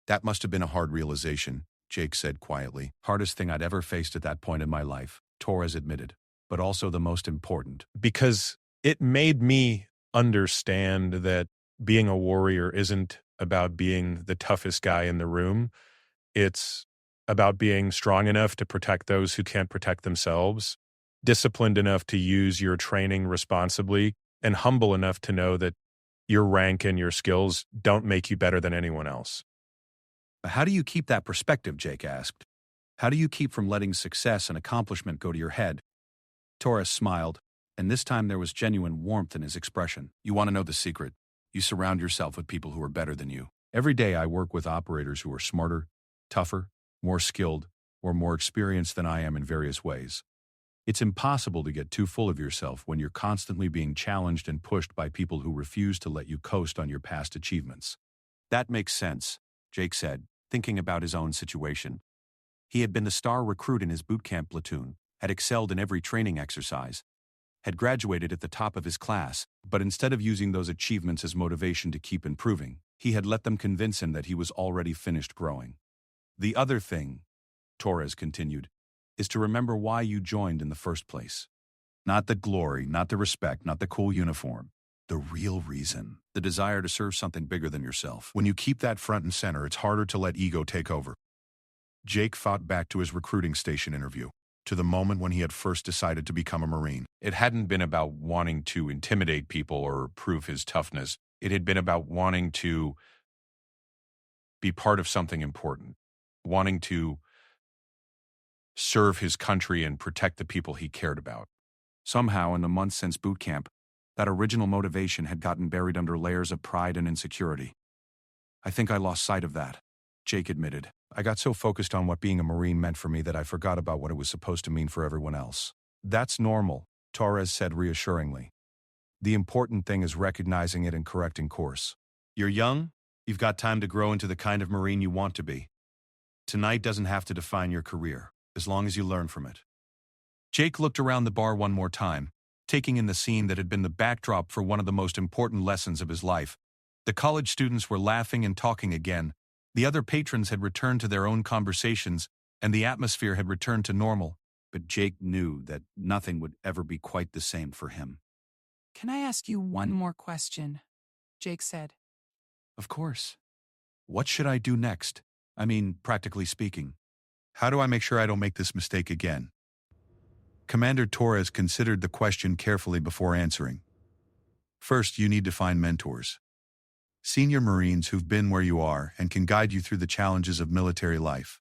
That must have been a hard realization, Jake said quietly.
Hardest thing I'd ever faced at that point in my life, Torres admitted, but also the most important.
Because it made me understand that being a warrior isn't about being the toughest guy in the room. It's about being strong enough to protect those who can't protect themselves, disciplined enough to use your training responsibly, and humble enough to know that your rank and your skills don't make you better than anyone else.
How do you keep that perspective, Jake asked. How do you keep from letting success and accomplishment go to your head? Torres smiled, and this time there was genuine warmth in his expression. You want to know the secret? You surround yourself with people who are better than you. Every day I work with operators who are smarter, tougher, more skilled, or more experienced than I am in various ways. It's impossible to get too full of yourself when you're constantly being challenged and pushed by people who refuse to let you coast on your past achievements. That makes sense, Jake said, thinking about his own situation. He had been the star recruit in his boot camp platoon, had excelled in every training exercise, had graduated at the top of his class, but instead of using those achievements as motivation to keep improving, he had let them convince him that he was already finished growing. The other thing, Torres continued, is to remember why you joined in the first place. Not the glory, not the respect, not the cool uniform. The real reason. The desire to serve something bigger than yourself.
When you keep that front and center, it's harder to let ego take over. Jake thought back to his recruiting station interview, to the moment when he had first decided to become a Marine.
It hadn't been about wanting to intimidate people or prove his toughness. It had been about wanting to be part of something important, wanting to serve his country and protect the people he cared about.
Somehow, in the months since boot camp, that original motivation had gotten buried under layers of pride and insecurity. I think I lost sight of that, Jake admitted. I got so focused on what being a Marine meant for me that I forgot about what it was supposed to mean for everyone else. That's normal, Torres said reassuringly. The important thing is recognizing it and correcting course. You're young, you've got time to grow into the kind of Marine you want to be. Tonight doesn't have to define your career, as long as you learn from it. Jake looked around the bar one more time, taking in the scene that had been the backdrop for one of the most important lessons of his life. The college students were laughing and talking again. The other patrons had returned to their own conversations, and the atmosphere had returned to normal. But Jake knew that nothing would ever be quite the same for him.
Can I ask you one more question? Jake said.
Of course. What should I do next? I mean, practically speaking.
How do I make sure I don't make this mistake again? Commander Torres considered the question carefully before answering. First, you need to find mentors. Senior Marines who've been where you are and can guide you through the challenges of military life.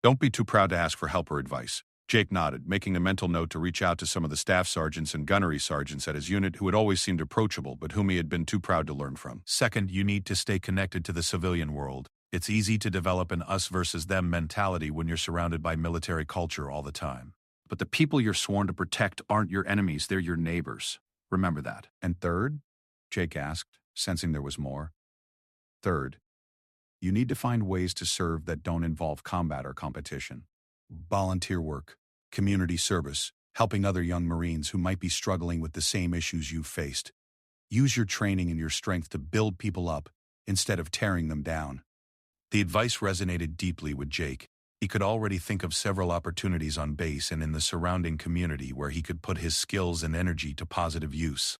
Don't be too proud to ask for help or advice. Jake nodded, making a mental note to reach out to some of the staff sergeants and gunnery sergeants at his unit who had always seemed approachable but whom he had been too proud to learn from. Second, you need to stay connected to the civilian world. It's easy to develop an us versus them mentality when you're surrounded by military culture all the time. But the people you're sworn to protect aren't your enemies, they're your neighbors. Remember that. And third, Jake asked, sensing there was more. Third, you need to find ways to serve that don't involve combat or competition. Volunteer work, community service, helping other young Marines who might be struggling with the same issues you've faced. Use your training and your strength to build people up instead of tearing them down. The advice resonated deeply with Jake. He could already think of several opportunities on base and in the surrounding community where he could put his skills and energy to positive use.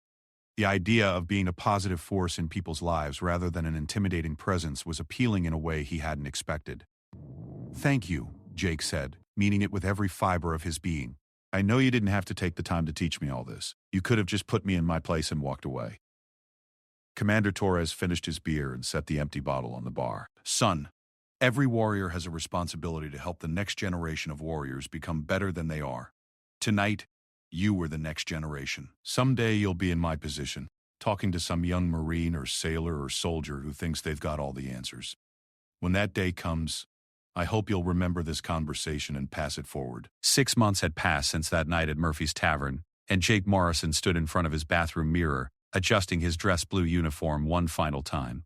The idea of being a positive force in people's lives rather than an intimidating presence was appealing in a way he hadn't expected. Thank you, Jake said, meaning it with every fiber of his being. I know you didn't have to take the time to teach me all this. You could have just put me in my place and walked away. Commander Torres finished his beer and set the empty bottle on the bar. Son, Every warrior has a responsibility to help the next generation of warriors become better than they are. Tonight, you were the next generation. Someday you'll be in my position, talking to some young Marine or sailor or soldier who thinks they've got all the answers. When that day comes, I hope you'll remember this conversation and pass it forward.
6 months had passed since that night at Murphy's Tavern, and Jake Morrison stood in front of his bathroom mirror, adjusting his dress blue uniform one final time.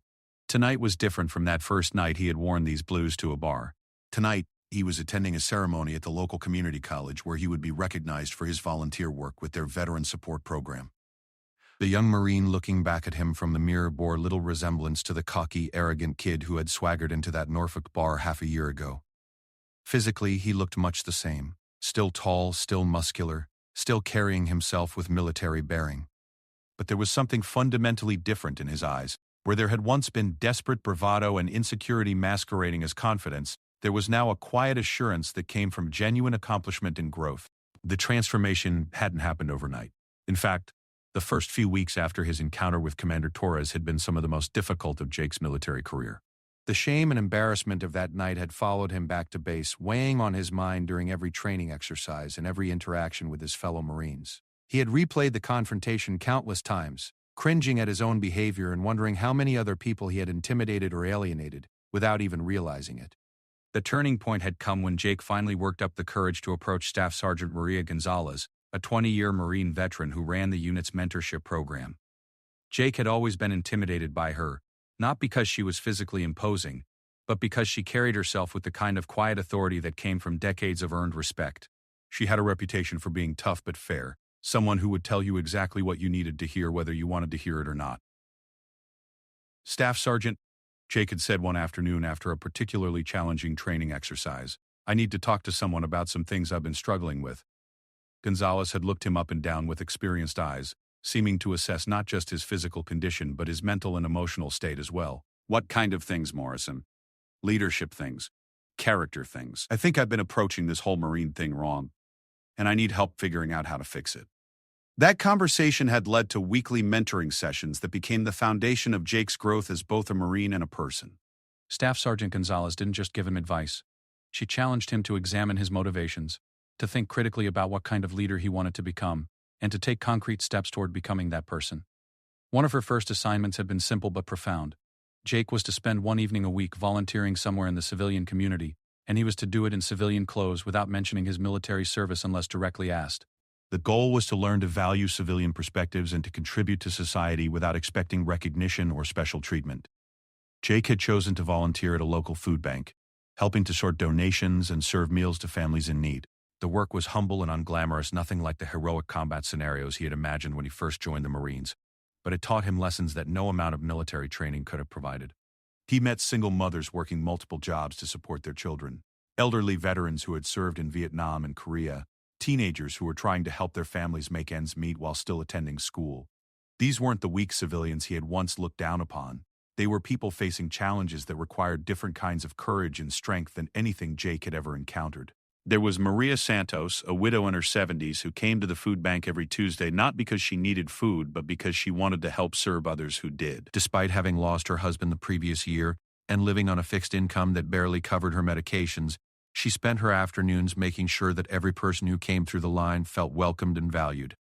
Tonight was different from that first night he had worn these blues to a bar.
Tonight, he was attending a ceremony at the local community college where he would be recognized for his volunteer work with their veteran support program. The young Marine looking back at him from the mirror bore little resemblance to the cocky, arrogant kid who had swaggered into that Norfolk bar half a year ago. Physically, he looked much the same, still tall, still muscular, still carrying himself with military bearing. But there was something fundamentally different in his eyes. Where there had once been desperate bravado and insecurity masquerading as confidence, there was now a quiet assurance that came from genuine accomplishment and growth. The transformation hadn't happened overnight. In fact, the first few weeks after his encounter with Commander Torres had been some of the most difficult of Jake's military career. The shame and embarrassment of that night had followed him back to base, weighing on his mind during every training exercise and every interaction with his fellow Marines. He had replayed the confrontation countless times, cringing at his own behavior and wondering how many other people he had intimidated or alienated, without even realizing it. The turning point had come when Jake finally worked up the courage to approach Staff Sergeant Maria Gonzalez, a 20-year Marine veteran who ran the unit's mentorship program. Jake had always been intimidated by her, not because she was physically imposing, but because she carried herself with the kind of quiet authority that came from decades of earned respect. She had a reputation for being tough but fair, someone who would tell you exactly what you needed to hear whether you wanted to hear it or not. "Staff Sergeant," Jake had said one afternoon after a particularly challenging training exercise, "I need to talk to someone about some things I've been struggling with." Gonzalez had looked him up and down with experienced eyes, seeming to assess not just his physical condition but his mental and emotional state as well. "What kind of things, Morrison?" "Leadership things. Character things. I think I've been approaching this whole Marine thing wrong, and I need help figuring out how to fix it." That conversation had led to weekly mentoring sessions that became the foundation of Jake's growth as both a Marine and a person. Staff Sergeant Gonzalez didn't just give him advice. She challenged him to examine his motivations, to think critically about what kind of leader he wanted to become, and to take concrete steps toward becoming that person. One of her first assignments had been simple but profound. Jake was to spend one evening a week volunteering somewhere in the civilian community, and he was to do it in civilian clothes without mentioning his military service unless directly asked. The goal was to learn to value civilian perspectives and to contribute to society without expecting recognition or special treatment. Jake had chosen to volunteer at a local food bank, helping to sort donations and serve meals to families in need. The work was humble and unglamorous, nothing like the heroic combat scenarios he had imagined when he first joined the Marines, but it taught him lessons that no amount of military training could have provided. He met single mothers working multiple jobs to support their children, elderly veterans who had served in Vietnam and Korea, teenagers who were trying to help their families make ends meet while still attending school. These weren't the weak civilians he had once looked down upon. They were people facing challenges that required different kinds of courage and strength than anything Jake had ever encountered. There was Maria Santos, a widow in her 70s who came to the food bank every Tuesday not because she needed food, but because she wanted to help serve others who did. Despite having lost her husband the previous year and living on a fixed income that barely covered her medications, she spent her afternoons making sure that every person who came through the line felt welcomed and valued.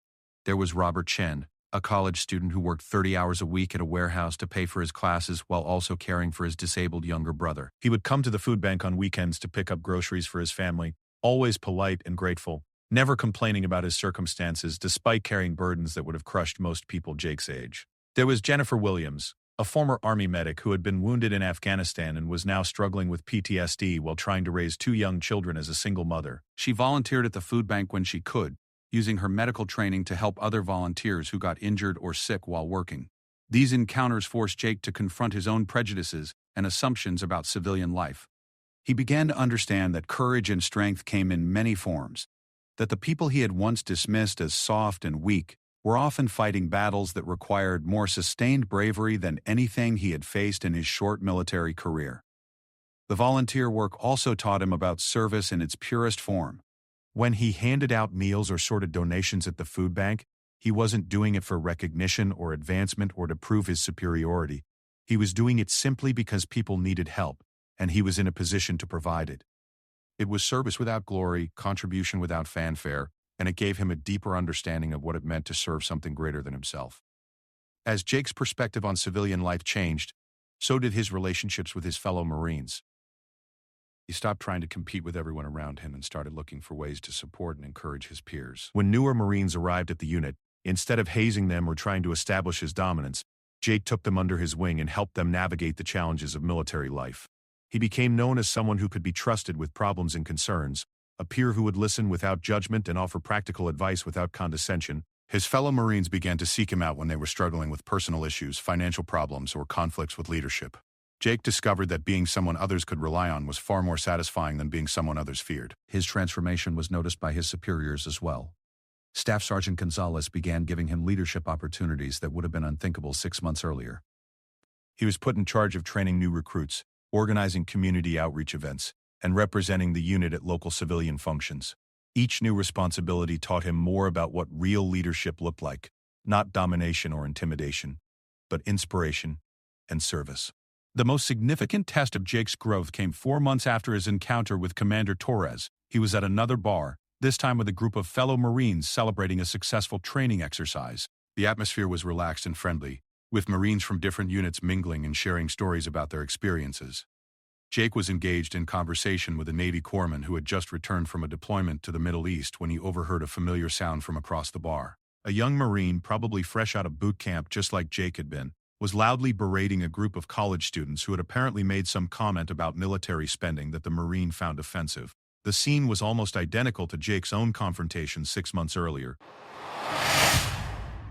There was Robert Chen, a college student who worked 30 hours a week at a warehouse to pay for his classes while also caring for his disabled younger brother. He would come to the food bank on weekends to pick up groceries for his family, always polite and grateful, never complaining about his circumstances despite carrying burdens that would have crushed most people Jake's age. There was Jennifer Williams, a former Army medic who had been wounded in Afghanistan and was now struggling with PTSD while trying to raise 2 young children as a single mother. She volunteered at the food bank when she could, using her medical training to help other volunteers who got injured or sick while working. These encounters forced Jake to confront his own prejudices and assumptions about civilian life. He began to understand that courage and strength came in many forms, that the people he had once dismissed as soft and weak were often fighting battles that required more sustained bravery than anything he had faced in his short military career. The volunteer work also taught him about service in its purest form. When he handed out meals or sorted donations at the food bank, he wasn't doing it for recognition or advancement or to prove his superiority. He was doing it simply because people needed help, and he was in a position to provide it. It was service without glory, contribution without fanfare, and it gave him a deeper understanding of what it meant to serve something greater than himself. As Jake's perspective on civilian life changed, so did his relationships with his fellow Marines. He stopped trying to compete with everyone around him and started looking for ways to support and encourage his peers. When newer Marines arrived at the unit, instead of hazing them or trying to establish his dominance, Jake took them under his wing and helped them navigate the challenges of military life. He became known as someone who could be trusted with problems and concerns, a peer who would listen without judgment and offer practical advice without condescension. His fellow Marines began to seek him out when they were struggling with personal issues, financial problems, or conflicts with leadership. Jake discovered that being someone others could rely on was far more satisfying than being someone others feared. His transformation was noticed by his superiors as well. Staff Sergeant Gonzalez began giving him leadership opportunities that would have been unthinkable 6 months earlier. He was put in charge of training new recruits, organizing community outreach events, and representing the unit at local civilian functions. Each new responsibility taught him more about what real leadership looked like, not domination or intimidation, but inspiration and service. The most significant test of Jake's growth came 4 months after his encounter with Commander Torres. He was at another bar, this time with a group of fellow Marines celebrating a successful training exercise. The atmosphere was relaxed and friendly, with Marines from different units mingling and sharing stories about their experiences. Jake was engaged in conversation with a Navy corpsman who had just returned from a deployment to the Middle East when he overheard a familiar sound from across the bar. A young Marine, probably fresh out of boot camp just like Jake had been, was loudly berating a group of college students who had apparently made some comment about military spending that the Marine found offensive. The scene was almost identical to Jake's own confrontation 6 months earlier.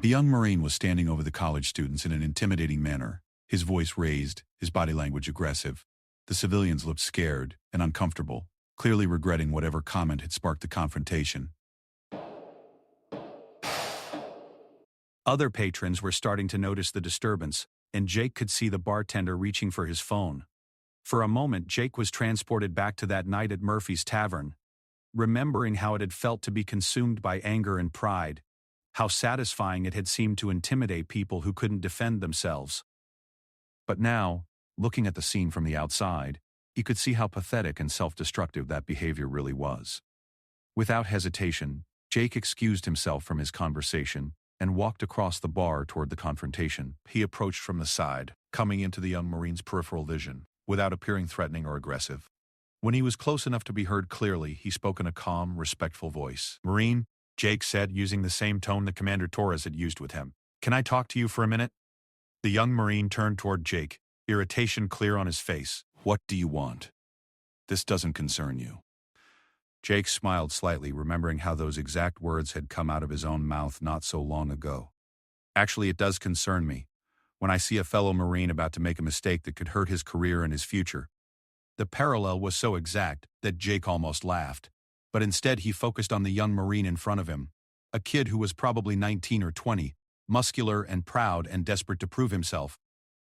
The young Marine was standing over the college students in an intimidating manner, his voice raised, his body language aggressive. The civilians looked scared and uncomfortable, clearly regretting whatever comment had sparked the confrontation. Other patrons were starting to notice the disturbance, and Jake could see the bartender reaching for his phone. For a moment, Jake was transported back to that night at Murphy's Tavern, remembering how it had felt to be consumed by anger and pride, how satisfying it had seemed to intimidate people who couldn't defend themselves. But now, looking at the scene from the outside, he could see how pathetic and self-destructive that behavior really was. Without hesitation, Jake excused himself from his conversation and walked across the bar toward the confrontation. He approached from the side, coming into the young Marine's peripheral vision, without appearing threatening or aggressive. When he was close enough to be heard clearly, he spoke in a calm, respectful voice. "Marine," Jake said, using the same tone that Commander Torres had used with him. "Can I talk to you for a minute?" The young Marine turned toward Jake, irritation clear on his face. "What do you want? This doesn't concern you." Jake smiled slightly, remembering how those exact words had come out of his own mouth not so long ago. "Actually, it does concern me. When I see a fellow Marine about to make a mistake that could hurt his career and his future." The parallel was so exact that Jake almost laughed, but instead he focused on the young Marine in front of him, a kid who was probably 19 or 20, muscular and proud and desperate to prove himself,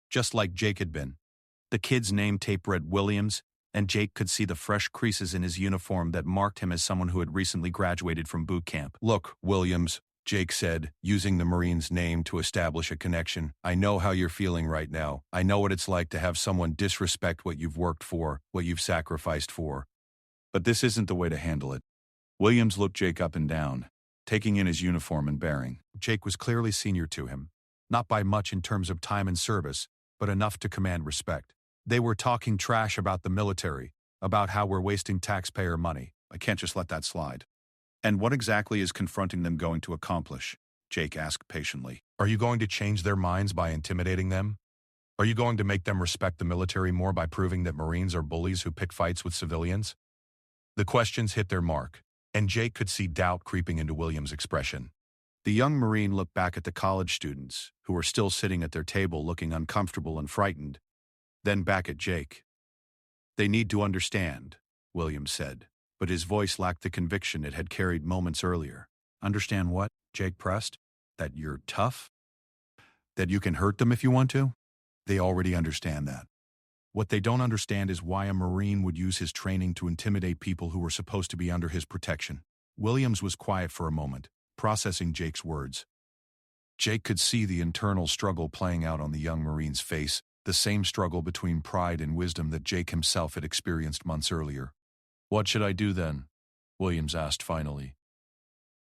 just like Jake had been. The kid's name tape read Williams, and Jake could see the fresh creases in his uniform that marked him as someone who had recently graduated from boot camp. "Look, Williams," Jake said, using the Marine's name to establish a connection. "I know how you're feeling right now. I know what it's like to have someone disrespect what you've worked for, what you've sacrificed for. But this isn't the way to handle it." Williams looked Jake up and down, taking in his uniform and bearing. Jake was clearly senior to him, not by much in terms of time and service, but enough to command respect. They were talking trash about the military, about how we're wasting taxpayer money. I can't just let that slide. "And what exactly is confronting them going to accomplish?" Jake asked patiently. "Are you going to change their minds by intimidating them? Are you going to make them respect the military more by proving that Marines are bullies who pick fights with civilians?" The questions hit their mark, and Jake could see doubt creeping into Williams' expression. The young Marine looked back at the college students, who were still sitting at their table looking uncomfortable and frightened, then back at Jake. "They need to understand," Williams said, but his voice lacked the conviction it had carried moments earlier. "Understand what?" Jake pressed. "That you're tough? That you can hurt them if you want to? They already understand that. What they don't understand is why a Marine would use his training to intimidate people who were supposed to be under his protection." Williams was quiet for a moment, processing Jake's words. Jake could see the internal struggle playing out on the young Marine's face, The same struggle between pride and wisdom that Jake himself had experienced months earlier. "What should I do then?" Williams asked finally.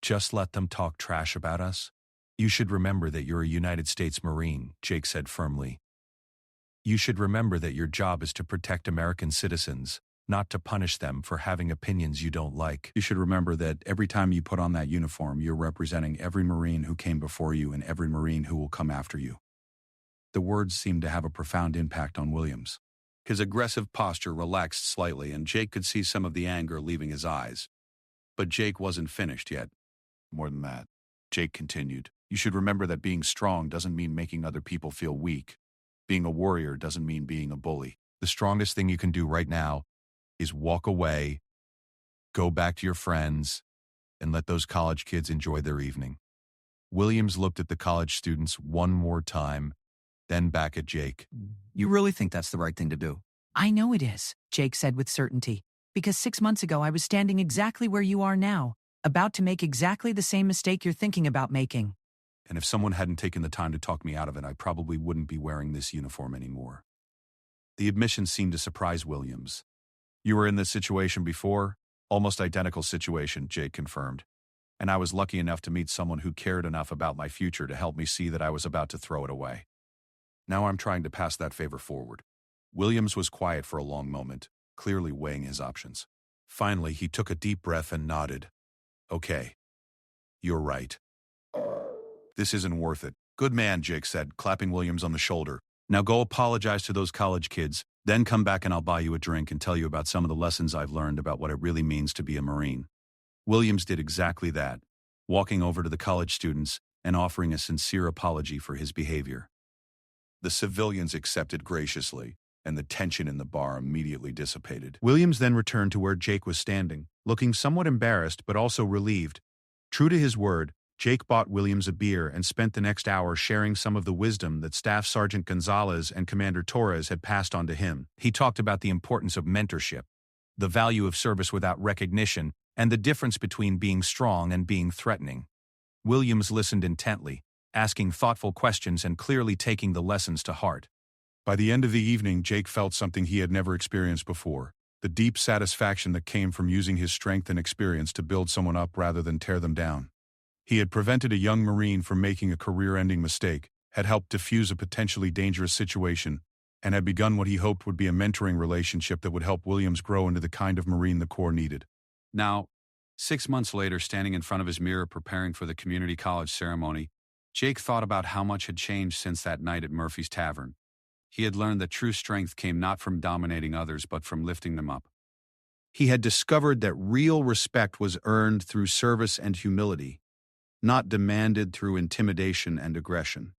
"Just let them talk trash about us? You should remember that you're a United States Marine," Jake said firmly. "You should remember that your job is to protect American citizens, not to punish them for having opinions you don't like.
You should remember that every time you put on that uniform, you're representing every Marine who came before you and every Marine who will come after you." The words seemed to have a profound impact on Williams.
His aggressive posture relaxed slightly, and Jake could see some of the anger leaving his eyes. But Jake wasn't finished yet. "More than that," Jake continued, "you should remember that being strong doesn't mean making other people feel weak. Being a warrior doesn't mean being a bully. The strongest thing you can do right now is walk away, go back to your friends, and let those college kids enjoy their evening." Williams looked at the college students one more time, then back at Jake.
You really think that's the right thing to do?
I know it is, Jake said with certainty, because 6 months ago I was standing exactly where you are now, about to make exactly the same mistake you're thinking about making.
And if someone hadn't taken the time to talk me out of it, I probably wouldn't be wearing this uniform anymore. The admission seemed to surprise Williams. "You were in this situation before?" "Almost identical situation," Jake confirmed. "And I was lucky enough to meet someone who cared enough about my future to help me see that I was about to throw it away. Now I'm trying to pass that favor forward." Williams was quiet for a long moment, clearly weighing his options. Finally, he took a deep breath and nodded. "Okay. You're right. This isn't worth it." "Good man," Jake said, clapping Williams on the shoulder. "Now go apologize to those college kids, then come back and I'll buy you a drink and tell you about some of the lessons I've learned about what it really means to be a Marine." Williams did exactly that, walking over to the college students and offering a sincere apology for his behavior. The civilians accepted graciously, and the tension in the bar immediately dissipated.
Williams then returned to where Jake was standing, looking somewhat embarrassed but also relieved. True to his word, Jake bought Williams a beer and spent the next hour sharing some of the wisdom that Staff Sergeant Gonzalez and Commander Torres had passed on to him.
He talked about the importance of mentorship, the value of service without recognition, and the difference between being strong and being threatening. Williams listened intently, asking thoughtful questions and clearly taking the lessons to heart.
By the end of the evening, Jake felt something he had never experienced before, the deep satisfaction that came from using his strength and experience to build someone up rather than tear them down. He had prevented a young Marine from making a career-ending mistake, had helped defuse a potentially dangerous situation, and had begun what he hoped would be a mentoring relationship that would help Williams grow into the kind of Marine the Corps needed. Now, 6 months later, standing in front of his mirror preparing for the community college ceremony, Jake thought about how much had changed since that night at Murphy's Tavern. He had learned that true strength came not from dominating others but from lifting them up.
He had discovered that real respect was earned through service and humility, not demanded through intimidation and aggression.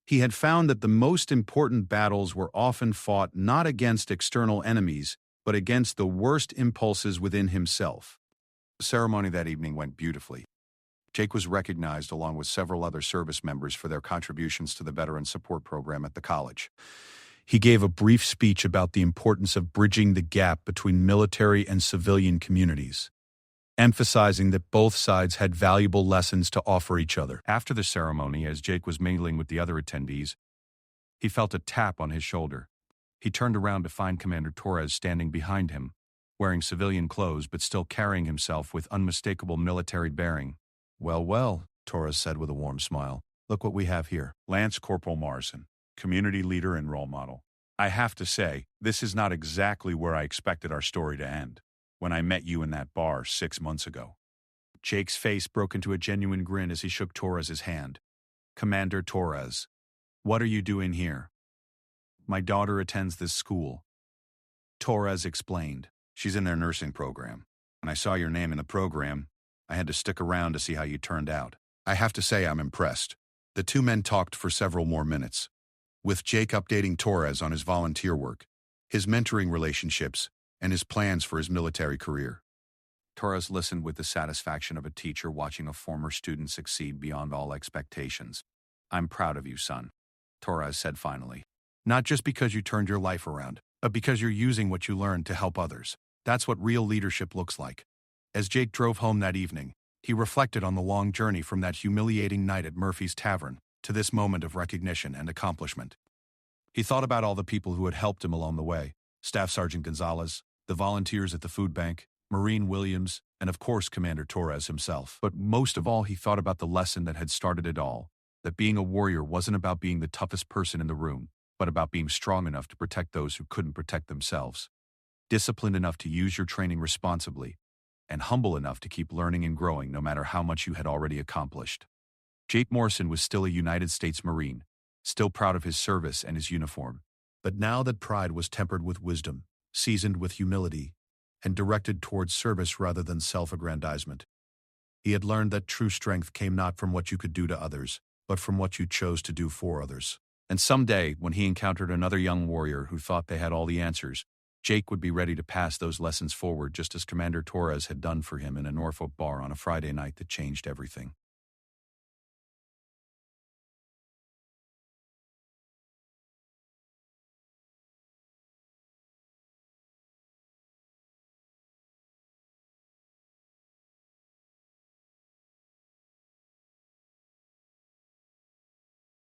He had found that the most important battles were often fought not against external enemies, but against the worst impulses within himself.
The ceremony that evening went beautifully. Jake was recognized along with several other service members for their contributions to the Veteran Support Program at the college. He gave a brief speech about the importance of bridging the gap between military and civilian communities, emphasizing that both sides had valuable lessons to offer each other. After the ceremony, as Jake was mingling with the other attendees, he felt a tap on his shoulder. He turned around to find Commander Torres standing behind him, wearing civilian clothes but still carrying himself with unmistakable military bearing. "Well, well," Torres said with a warm smile. "Look what we have here. Lance Corporal Morrison, community leader and role model. I have to say, this is not exactly where I expected our story to end, when I met you in that bar 6 months ago." Jake's face broke into a genuine grin as he shook Torres's hand. "Commander Torres, what are you doing here?" "My daughter attends this school," Torres explained. "She's in their nursing program. When I saw your name in the program, I had to stick around to see how you turned out. I have to say I'm impressed." The two men talked for several more minutes, with Jake updating Torres on his volunteer work, his mentoring relationships, and his plans for his military career. Torres listened with the satisfaction of a teacher watching a former student succeed beyond all expectations. "I'm proud of you, son," Torres said finally. "Not just because you turned your life around, but because you're using what you learned to help others. That's what real leadership looks like." As Jake drove home that evening, he reflected on the long journey from that humiliating night at Murphy's Tavern to this moment of recognition and accomplishment. He thought about all the people who had helped him along the way: Staff Sergeant Gonzalez, the volunteers at the food bank, Marine Williams, and of course Commander Torres himself. But most of all, he thought about the lesson that had started it all, that being a warrior wasn't about being the toughest person in the room, but about being strong enough to protect those who couldn't protect themselves, disciplined enough to use your training responsibly, and humble enough to keep learning and growing no matter how much you had already accomplished. Jake Morrison was still a United States Marine, still proud of his service and his uniform.
But now that pride was tempered with wisdom, seasoned with humility, and directed towards service rather than self-aggrandizement, he had learned that true strength came not from what you could do to others, but from what you chose to do for others.
And someday, when he encountered another young warrior who thought they had all the answers, Jake would be ready to pass those lessons forward just as Commander Torres had done for him in a Norfolk bar on a Friday night that changed everything.